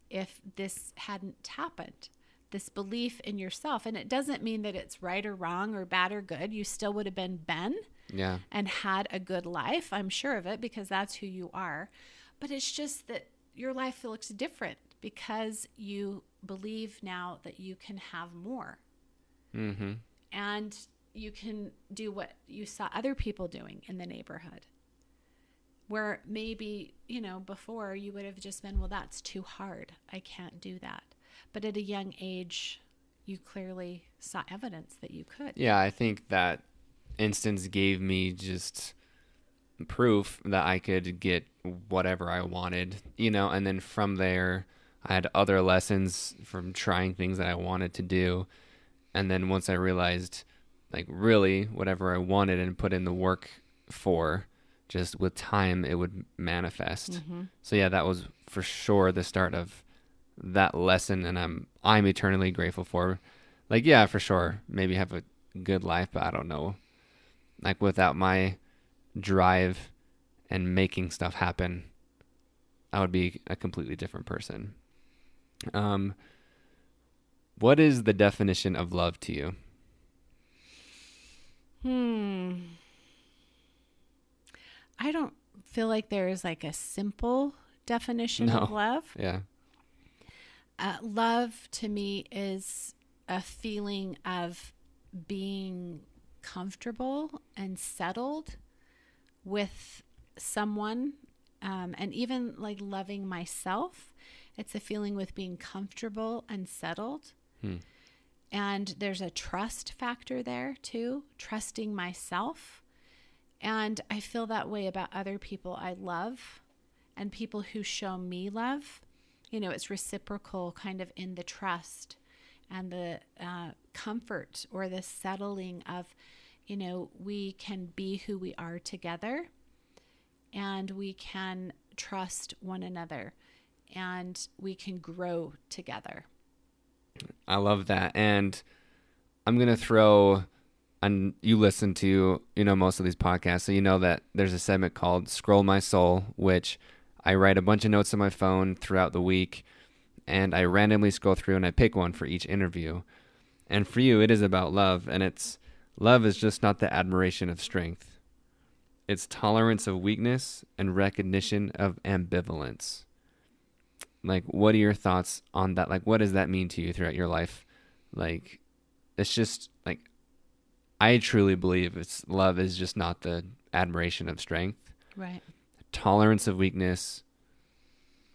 S2: if this hadn't happened. This belief in yourself. And it doesn't mean that it's right or wrong or bad or good. You still would have been Ben and had a good life. I'm sure of it, because that's who you are. But it's just that your life looks different because you believe now that you can have more. And you can do what you saw other people doing in the neighborhood, where maybe, you know, before you would have just been, well, that's too hard. I can't do that. But at a young age, you clearly saw evidence that you could.
S1: Yeah, I think that instance gave me just proof that I could get whatever I wanted, you know, and then from there, I had other lessons from trying things that I wanted to do. And then once I realized, like, really whatever I wanted and put in the work for, just with time, it would manifest. So yeah, that was for sure the start of that lesson, and I'm eternally grateful for. Like, yeah, for sure, maybe have a good life, but I don't know. Like, without my drive and making stuff happen, I would be a completely different person. What is the definition of love to you?
S2: I don't feel like there is like a simple definition of love.
S1: Yeah.
S2: Love to me is a feeling of being comfortable and settled with someone, and even like loving myself. It's a feeling with being comfortable and settled. And there's a trust factor there too, trusting myself. And I feel that way about other people I love and people who show me love. You know, it's reciprocal kind of in the trust and the comfort or the settling of, you know, we can be who we are together, and we can trust one another, and we can grow together.
S1: I love that. And I'm going to throw, and you listen to, you know, most of these podcasts, so you know that there's a segment called Scroll My Soul, which I write a bunch of notes on my phone throughout the week, and I randomly scroll through and I pick one for each interview. And for you, it is about love, and it's Love is just not the admiration of strength. It's tolerance of weakness and recognition of ambivalence. Like, what are your thoughts on that? Like, what does that mean to you throughout your life? Like, it's just like, I truly believe love is just not the admiration of strength.
S2: Right.
S1: Tolerance of weakness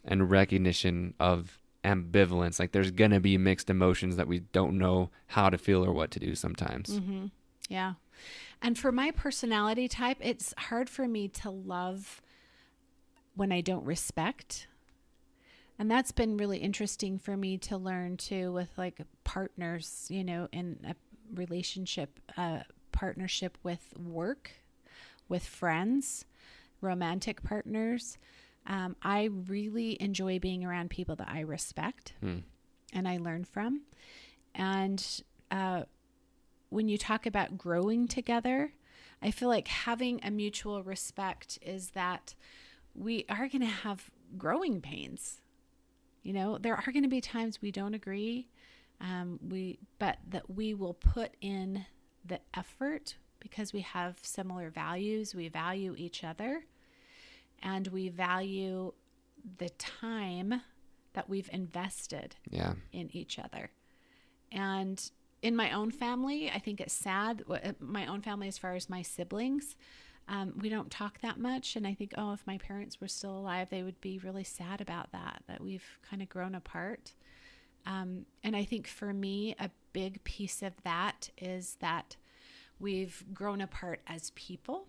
S1: and recognition of ambivalence. Like, there's going to be mixed emotions that we don't know how to feel or what to do sometimes.
S2: Mm-hmm. Yeah. And for my personality type, it's hard for me to love when I don't respect. And that's been really interesting for me to learn too with like partners, you know, in a relationship, partnership with work, with friends, romantic partners. I really enjoy being around people that I respect and I learn from. And when you talk about growing together, I feel like having a mutual respect is that we are going to have growing pains. You know, there are going to be times we don't agree, but that we will put in the effort because we have similar values. We value each other, and we value the time that we've invested in each other. And in my own family, I think it's sad. My own family, as far as my siblings, we don't talk that much. And I think, if my parents were still alive, they would be really sad about that we've kind of grown apart. And I think for me, a big piece of that is that we've grown apart as people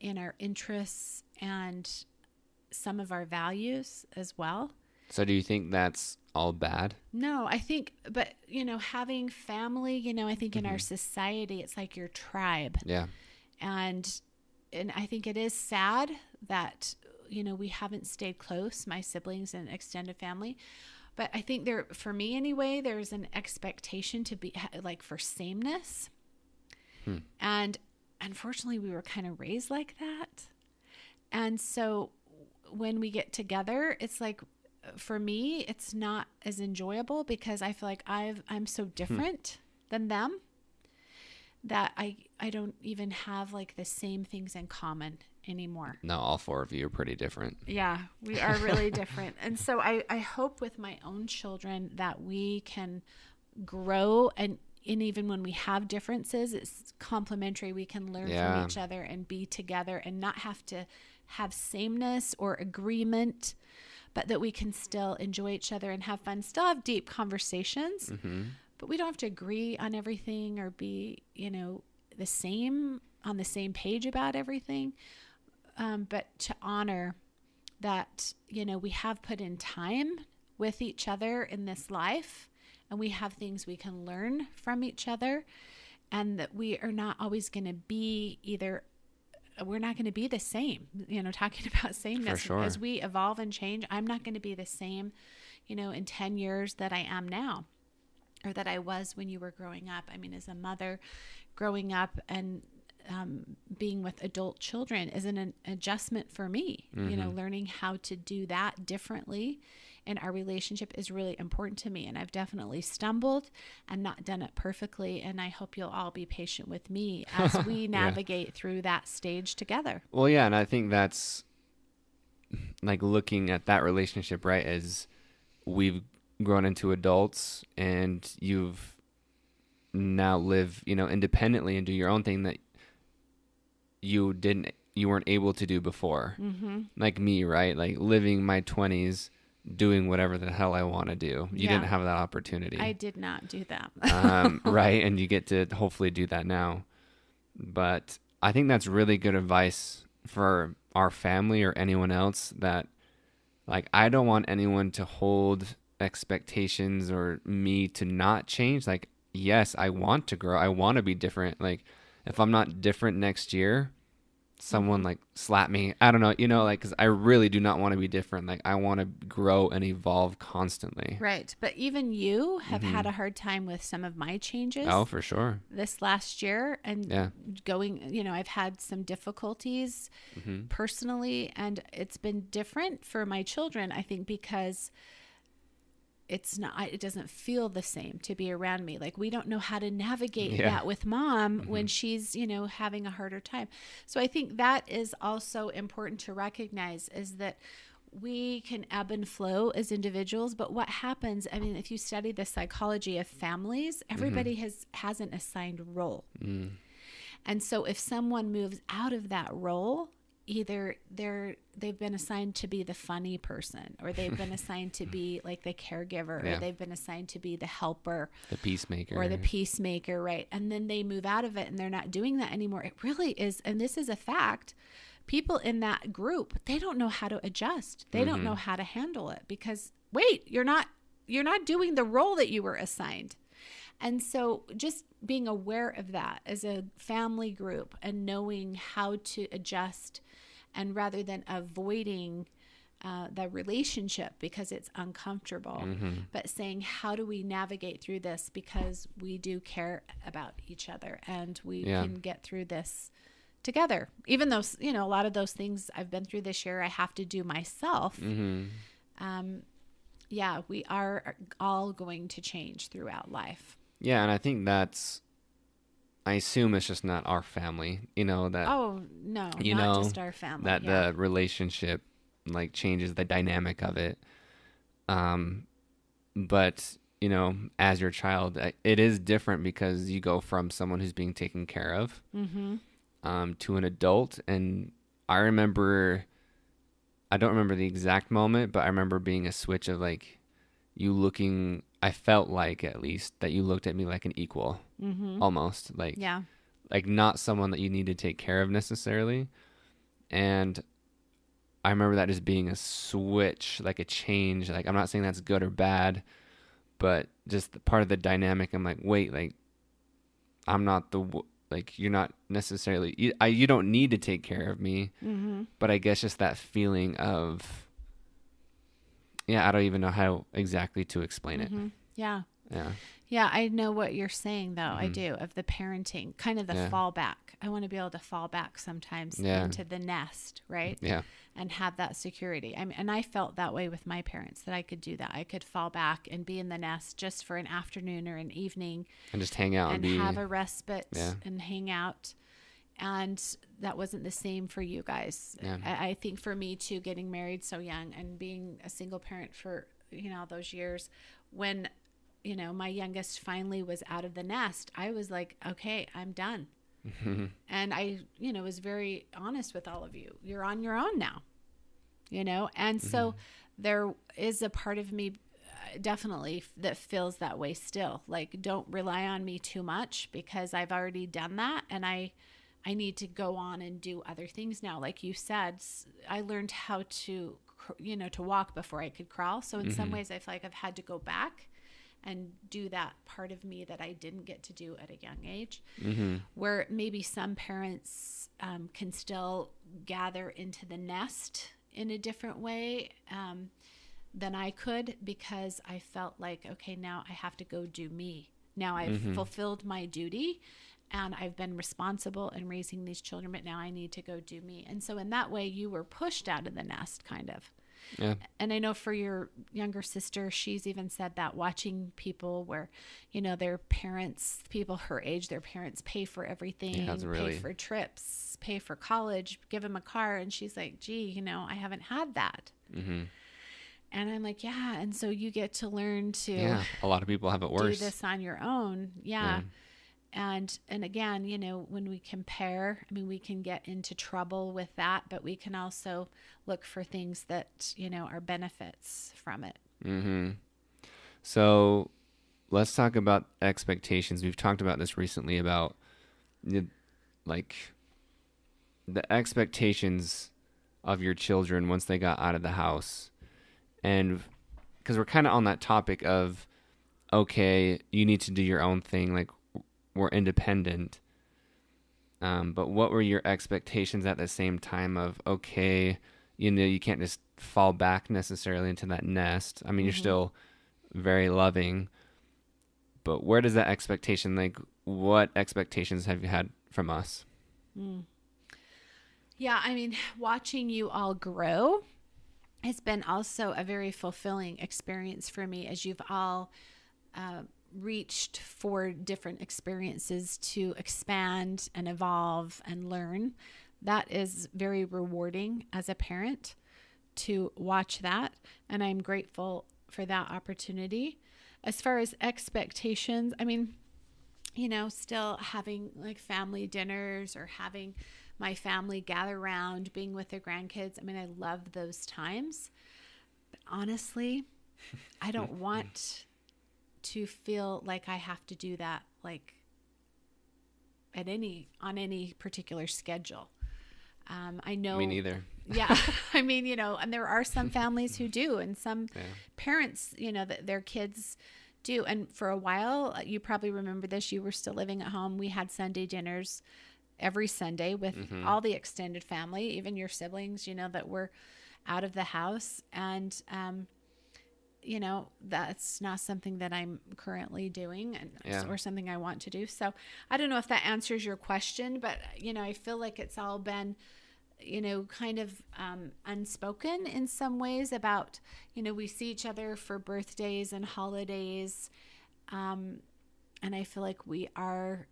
S2: in our interests and some of our values as well.
S1: So do you think that's all bad?
S2: No, I think, but having family, I think in our society, it's like your tribe. Yeah. And I think it is sad that, we haven't stayed close, my siblings and extended family. But I think for me anyway, there's an expectation to be like for sameness. And unfortunately, we were kind of raised like that. And so when we get together, it's like, for me, it's not as enjoyable because I feel like I'm so different than them that I don't even have like the same things in common anymore.
S1: No, all four of you are pretty different.
S2: Yeah, we are really different. And so I hope with my own children that we can grow and even when we have differences, it's complementary. We can learn from each other and be together and not have to have sameness or agreement, but that we can still enjoy each other and have fun, still have deep conversations, but we don't have to agree on everything or be, on the same page about everything. But to honor that, we have put in time with each other in this life and we have things we can learn from each other and that we are not always going to be we're not going to be the same, talking about sameness.
S1: For sure.
S2: As we evolve and change, I'm not going to be the same, in 10 years that I am now or that I was when you were growing up. I mean, as a mother growing up and being with adult children is an adjustment for me, learning how to do that differently in our relationship is really important to me. And I've definitely stumbled and not done it perfectly. And I hope you'll all be patient with me as we navigate through that stage together.
S1: Well, yeah. And I think that's like looking at that relationship, right? As we've grown into adults and you've now live, independently and do your own thing that you weren't able to do before. Like me, right? Like living my 20s, doing whatever the hell I want to do. You didn't have that opportunity.
S2: I did not do that.
S1: Right. And you get to hopefully do that now. But I think that's really good advice for our family or anyone else that like, I don't want anyone to hold expectations or me to not change. Like, yes, I want to grow. I want to be different. Like if I'm not different next year, someone like slap me. I don't know, like, cause I really do not want to be different. Like I want to grow and evolve constantly.
S2: Right. But even you have had a hard time with some of my changes.
S1: Oh, for sure.
S2: This last year and going, I've had some difficulties personally and it's been different for my children, I think, because it doesn't feel the same to be around me. Like, we don't know how to navigate that with mom when she's, having a harder time. So I think that is also important to recognize, is that we can ebb and flow as individuals, but what happens, I mean, if you study the psychology of families, everybody has an assigned role. And so if someone moves out of that role, either they've been assigned to be the funny person, or they've been assigned to be like the caregiver, or they've been assigned to be the helper,
S1: the peacemaker,
S2: right? And then they move out of it and they're not doing that anymore. It really is, and this is a fact, people in that group, they don't know how to adjust. They don't know how to handle it, because wait, you're not doing the role that you were assigned. And so just being aware of that as a family group and knowing how to adjust, and rather than avoiding the relationship because it's uncomfortable, but saying, how do we navigate through this, because we do care about each other and we can get through this together. Even though, a lot of those things I've been through this year, I have to do myself. We are all going to change throughout life.
S1: Yeah, and I think I assume it's just not our family, that.
S2: Oh, no, not just our family.
S1: That the relationship like changes the dynamic of it. But, as your child, it is different because you go from someone who's being taken care of to an adult. And I don't remember the exact moment, but I remember being a switch of like I felt like, at least, that you looked at me like an equal, almost like not someone that you need to take care of necessarily. And I remember that just being a switch, like a change. Like, I'm not saying that's good or bad, but just part of the dynamic. I'm like, wait, like, I'm not you're not necessarily, you don't need to take care of me. But I guess just that feeling of, I don't even know how exactly to explain it. Yeah, I know what you're saying, though. I do, of the parenting, kind of the fallback. I want to be able to fall back sometimes into the nest, right? Yeah. And have that security. And I felt that way with my parents, that I could do that. I could fall back and be in the nest just for an afternoon or an evening. And just hang out. And have a respite and hang out. And that wasn't the same for you guys. Yeah. I think for me too, getting married so young and being a single parent for, those years, when, my youngest finally was out of the nest, I was like, okay, I'm done. And I, was very honest with all of you. You're on your own now, and so there is a part of me definitely that feels that way still. Like, don't rely on me too much, because I've already done that. And I need to go on and do other things now. Like you said, I learned how to, to walk before I could crawl. So in some ways I feel like I've had to go back and do that part of me that I didn't get to do at a young age, where maybe some parents can still gather into the nest in a different way than I could, because I felt like, okay, now I have to go do me. Now I've fulfilled my duty. And I've been responsible in raising these children, but now I need to go do me. And so in that way, you were pushed out of the nest, kind of. Yeah. And I know for your younger sister, she's even said that, watching people where, their parents, people her age, their parents pay for everything, pay for trips, pay for college, give them a car. And she's like, gee, I haven't had that. And I'm like, yeah. And so you get to learn to a lot of people have it worse.
S2: Do this on your own. Yeah. And again, when we compare, we can get into trouble with that, but we can also look for things that, are benefits from it.
S1: So let's talk about expectations. We've talked about this recently, about the expectations of your children once they got out of the house. And because we're kind of on that topic of, okay, you need to do your own thing. Like, we're independent. But what were your expectations at the same time of, okay, you can't just fall back necessarily into that nest. You're still very loving, but where does that expectation, what expectations have you had from us?
S2: Yeah, watching you all grow it's been also a very fulfilling experience for me, as you've all reached for different experiences to expand and evolve and learn. That is very rewarding as a parent to watch that. And I'm grateful for that opportunity. As far as expectations, I mean, still having like family dinners or having my family gather around, being with their grandkids. I mean, I love those times. But honestly, I don't want to feel like I have to do that like on any particular schedule. I know.
S1: Me neither.
S2: Yeah. I mean, and there are some families who do, and some parents, that their kids do. And for a while, you probably remember this, you were still living at home. We had Sunday dinners every Sunday with all the extended family, even your siblings, that were out of the house. And, that's not something that I'm currently doing or something I want to do. So I don't know if that answers your question, but, I feel like it's all been, kind of unspoken in some ways about, we see each other for birthdays and holidays. And I feel like we are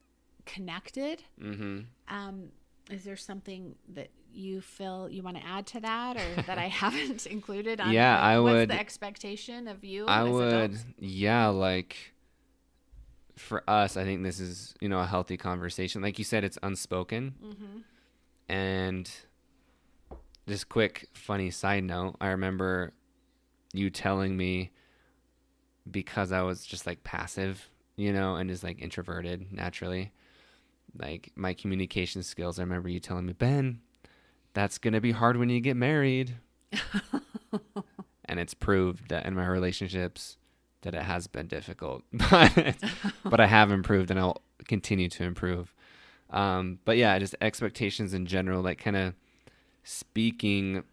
S2: connected. Is there something that you feel you want to add to that, or that I haven't included on?
S1: Yeah, I would.
S2: What's the expectation of you?
S1: I
S2: as
S1: would.
S2: adults?
S1: Yeah, like for us, I think this is a healthy conversation. Like you said, it's unspoken. And just quick funny side note, I remember you telling me, because I was just like passive, and just like introverted naturally, like my communication skills. I remember you telling me, Ben, that's going to be hard when you get married. And it's proved that in my relationships that it has been difficult, but I have improved and I'll continue to improve. But yeah, just expectations in general, like kind of speaking,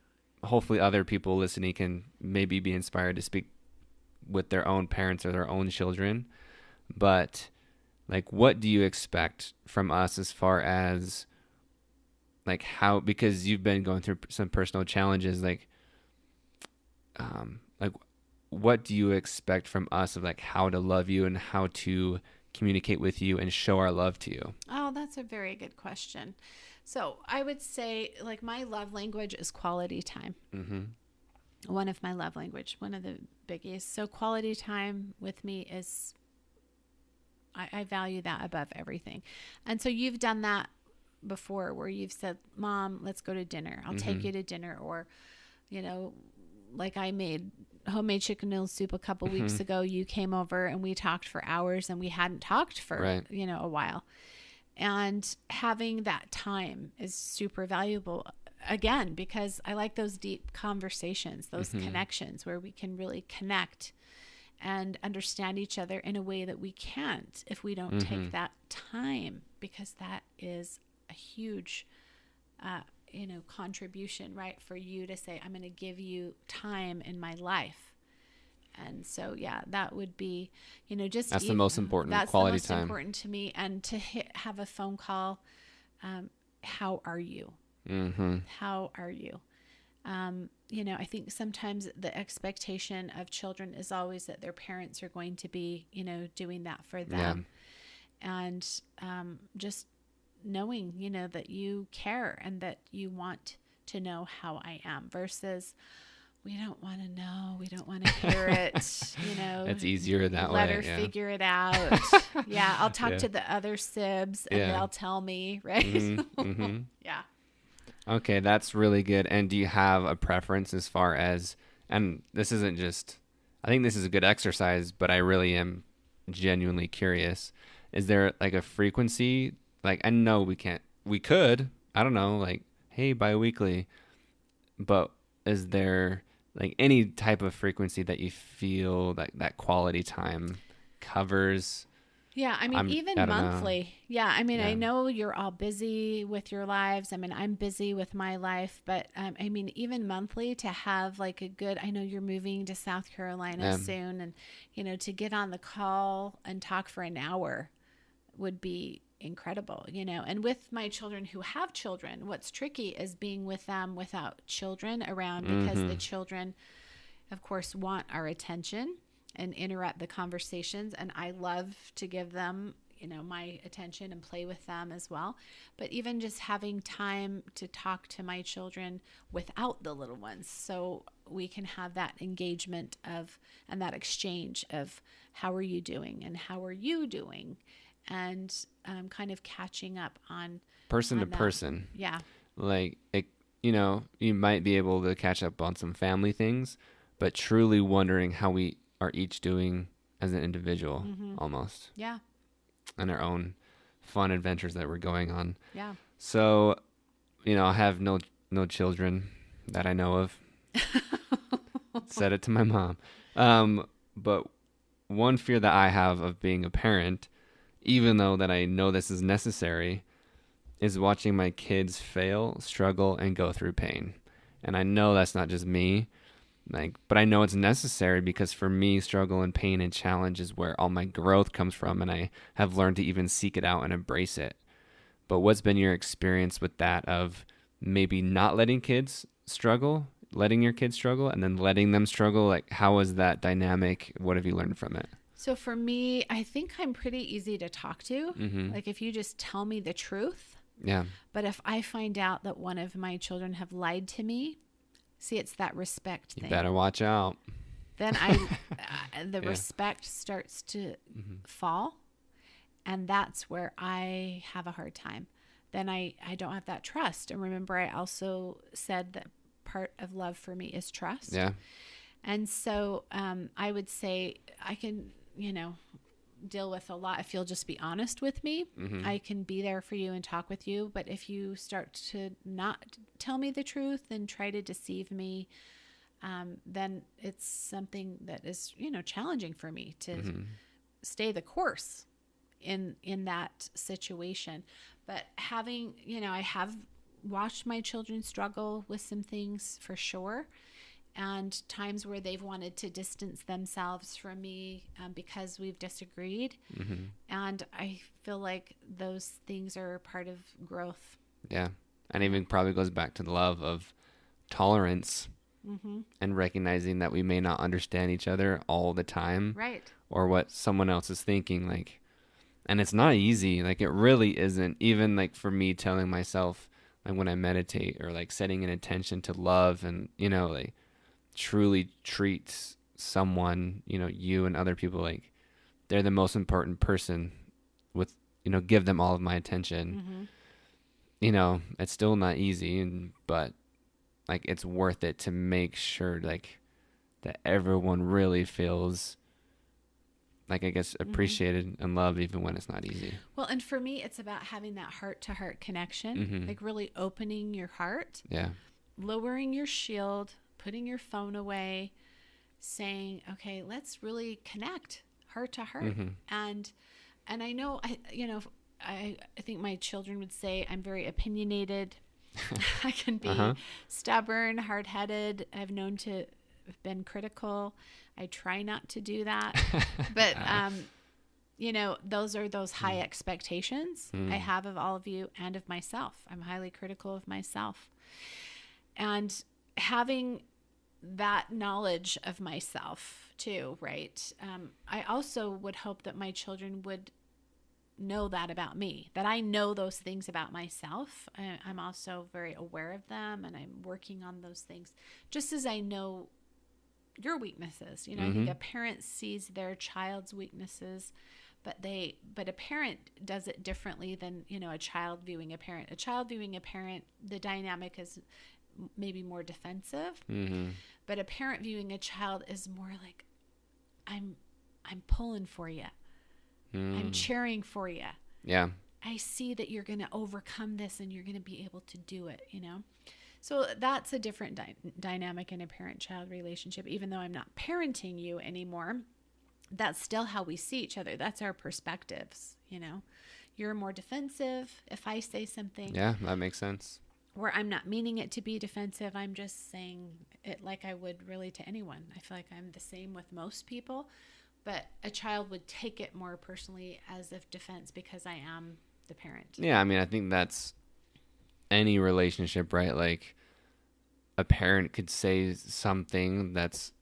S1: hopefully other people listening can maybe be inspired to speak with their own parents or their own children. But like, what do you expect from us as far as like how, because you've been going through some personal challenges, like what do you expect from us of like how to love you and how to communicate with you and show our love to you?
S2: Oh, that's a very good question. So I would say like my love language is quality time. One of my love language, one of the biggies. So quality time with me is, I value that above everything. And so you've done that before where you've said, Mom, let's go to dinner. I'll take you to dinner. Or, like I made homemade chicken noodle soup a couple weeks ago. You came over and we talked for hours, and we hadn't talked for, a while. And having that time is super valuable, again, because I like those deep conversations, those connections where we can really connect and understand each other in a way that we can't if we don't take that time, because that is a huge, contribution, right? For you to say, I'm going to give you time in my life. And so, yeah, that would be,
S1: that's the most important, quality time. That's the most
S2: important to me. And to have a phone call. How are you? How are you? I think sometimes the expectation of children is always that their parents are going to be, doing that for them. And just knowing, that you care and that you want to know how I am, versus we don't want to know. We don't want to hear it.
S1: It's easier that way.
S2: Let her figure it out. I'll talk to the other sibs and they'll tell me, right? Yeah.
S1: Okay, that's really good. And do you have a preference as far as, and this isn't just, I think this is a good exercise, but I really am genuinely curious. Is there like a frequency? Like, I know we could, I don't know, like, hey, bi-weekly, but is there like any type of frequency that you feel that quality time covers?
S2: Yeah, I mean, even monthly. Yeah, I mean, I know you're all busy with your lives. I mean, I'm busy with my life, but I mean, even monthly to have like a good, I know you're moving to South Carolina soon, and, to get on the call and talk for an hour would be incredible, you know. And with my children who have children, what's tricky is being with them without children around, because the children, of course, want our attention and interrupt the conversations. And I love to give them, you know, my attention and play with them as well. But even just having time to talk to my children without the little ones, so we can have that engagement of, and that exchange of, how are you doing and how are you doing? And kind of catching up on
S1: person to
S2: that.
S1: person.
S2: Yeah.
S1: Like, it, you know, you might be able to catch up on some family things, but truly wondering how we are each doing as an individual, almost.
S2: Yeah.
S1: And our own fun adventures that we're going on.
S2: Yeah.
S1: So, you know, I have no children that I know of. Said it to my mom. But one fear that I have of being a parent, even though that I know this is necessary, is watching my kids fail, struggle, and go through pain. And I know that's not just me. But I know it's necessary, because for me, struggle and pain and challenge is where all my growth comes from, and I have learned to even seek it out and embrace it. But what's been your experience with that, of maybe not letting your kids struggle, and then letting them struggle? Like, how is that dynamic? What have you learned from it?
S2: So for me, I think I'm pretty easy to talk to. Like, if you just tell me the truth.
S1: Yeah.
S2: But if I find out that one of my children have lied to me, see, it's that respect thing.
S1: You better watch out.
S2: Then the respect starts to fall. And that's where I have a hard time. Then I don't have that trust. And remember, I also said that part of love for me is trust.
S1: Yeah.
S2: And so I would say I can, you know, deal with a lot if you'll just be honest with me. I can be there for you and talk with you. But if you start to not tell me the truth and try to deceive me, then it's something that is, you know, challenging for me to stay the course in that situation. But having, you know, I have watched my children struggle with some things for sure. And times where they've wanted to distance themselves from me because we've disagreed. And I feel like those things are part of growth.
S1: Yeah. And even probably goes back to the love of tolerance and recognizing that we may not understand each other all the time.
S2: Right.
S1: Or what someone else is thinking. Like, and it's not easy. Like, it really isn't. Even like for me telling myself, like when I meditate, or like setting an intention to love and, you know, like, truly treat someone, you know, you and other people like they're the most important person, with, you know, give them all of my attention. You know, it's still not easy, but like, it's worth it to make sure like that everyone really feels like, I guess, appreciated and loved, even when it's not easy.
S2: Well, and for me, it's about having that heart-to-heart connection, like really opening your heart, lowering your shield, putting your phone away, saying, okay, let's really connect heart to heart. And I know, I think my children would say I'm very opinionated. I can be stubborn, hard-headed. I've known to have been critical. I try not to do that. But, you know, those are those high expectations I have of all of you and of myself. I'm highly critical of myself. And having that knowledge of myself too, right? I also would hope that my children would know that about me, that I know those things about myself. I'm also very aware of them, and I'm working on those things, just as I know your weaknesses. You know, I think a parent sees their child's weaknesses, but a parent does it differently than, you know, a child viewing a parent. A child viewing a parent, the dynamic is maybe more defensive, but a parent viewing a child is more like, I'm pulling for you. I'm cheering for you.
S1: Yeah.
S2: I see that you're going to overcome this and you're going to be able to do it, you know? So that's a different dynamic in a parent-child relationship. Even though I'm not parenting you anymore, that's still how we see each other. That's our perspectives, you know? You're more defensive if I say something.
S1: Yeah, that makes sense.
S2: Where I'm not meaning it to be defensive. I'm just saying it like I would really to anyone. I feel like I'm the same with most people, but a child would take it more personally as if defense, because I am the parent.
S1: Yeah, I mean, I think that's any relationship, right? Like a parent could say something that's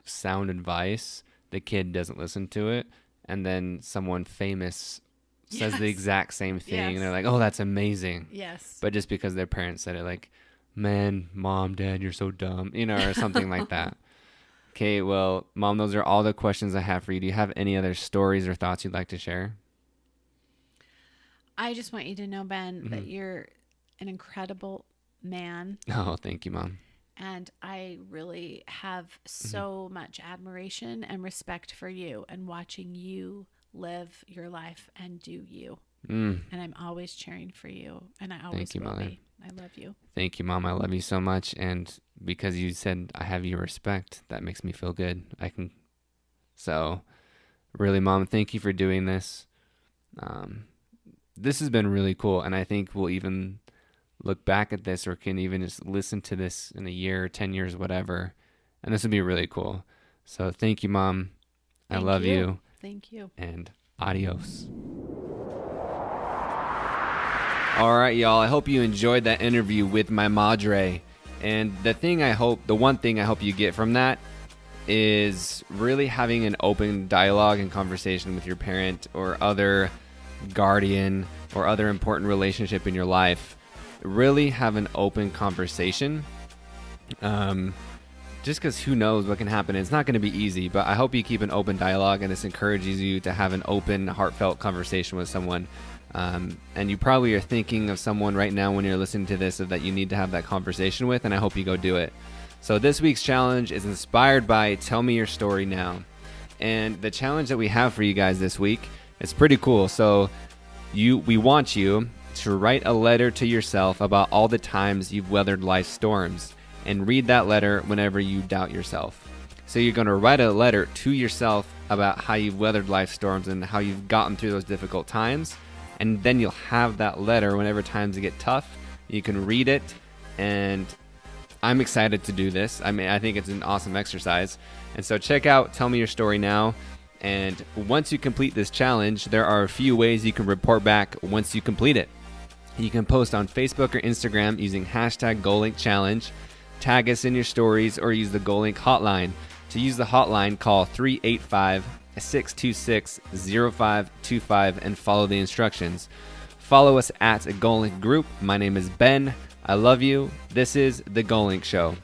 S1: sound advice, the kid doesn't listen to it, and then someone famous says the exact same thing, and they're like, oh, that's amazing.
S2: Yes.
S1: But just because their parents said it, like, man, mom, dad, you're so dumb, or something like that. Okay, well, Mom, those are all the questions I have for you. Do you have any other stories or thoughts you'd like to share?
S2: I just want you to know, Ben, that you're an incredible man.
S1: Oh, thank you, Mom.
S2: And I really have so much admiration and respect for you and watching you live your life and do you. And I'm always cheering for you. And I always will be. I love you.
S1: Thank you, Mom. I love you so much. And because you said I have your respect, that makes me feel good. So really, Mom, thank you for doing this. This has been really cool. And I think we'll even look back at this or can even just listen to this in a year, 10 years, whatever. And this would be really cool. So thank you, Mom. I love you.
S2: Thank you.
S1: And adios. All right, y'all. I hope you enjoyed that interview with my madre. And the one thing I hope you get from that is really having an open dialogue and conversation with your parent or other guardian or other important relationship in your life. Really have an open conversation. Just because who knows what can happen. It's not going to be easy, but I hope you keep an open dialogue and this encourages you to have an open, heartfelt conversation with someone. And you probably are thinking of someone right now when you're listening to this that you need to have that conversation with, and I hope you go do it. So this week's challenge is inspired by Tell Me Your Story Now. And the challenge that we have for you guys this week is pretty cool. So we want you to write a letter to yourself about all the times you've weathered life's storms and read that letter whenever you doubt yourself. So you're going to write a letter to yourself about how you've weathered life's storms and how you've gotten through those difficult times. And then you'll have that letter whenever times get tough. You can read it, and I'm excited to do this. I mean, I think it's an awesome exercise. And so check out Tell Me Your Story Now. And once you complete this challenge, there are a few ways you can report back once you complete it. You can post on Facebook or Instagram using hashtag Goalink Challenge, tag us in your stories, or use the Goalink hotline. To use the hotline, call 385-626-0525 and follow the instructions. Follow us at Goalink Group. My name is Ben. I love you. This is The Goalink Show.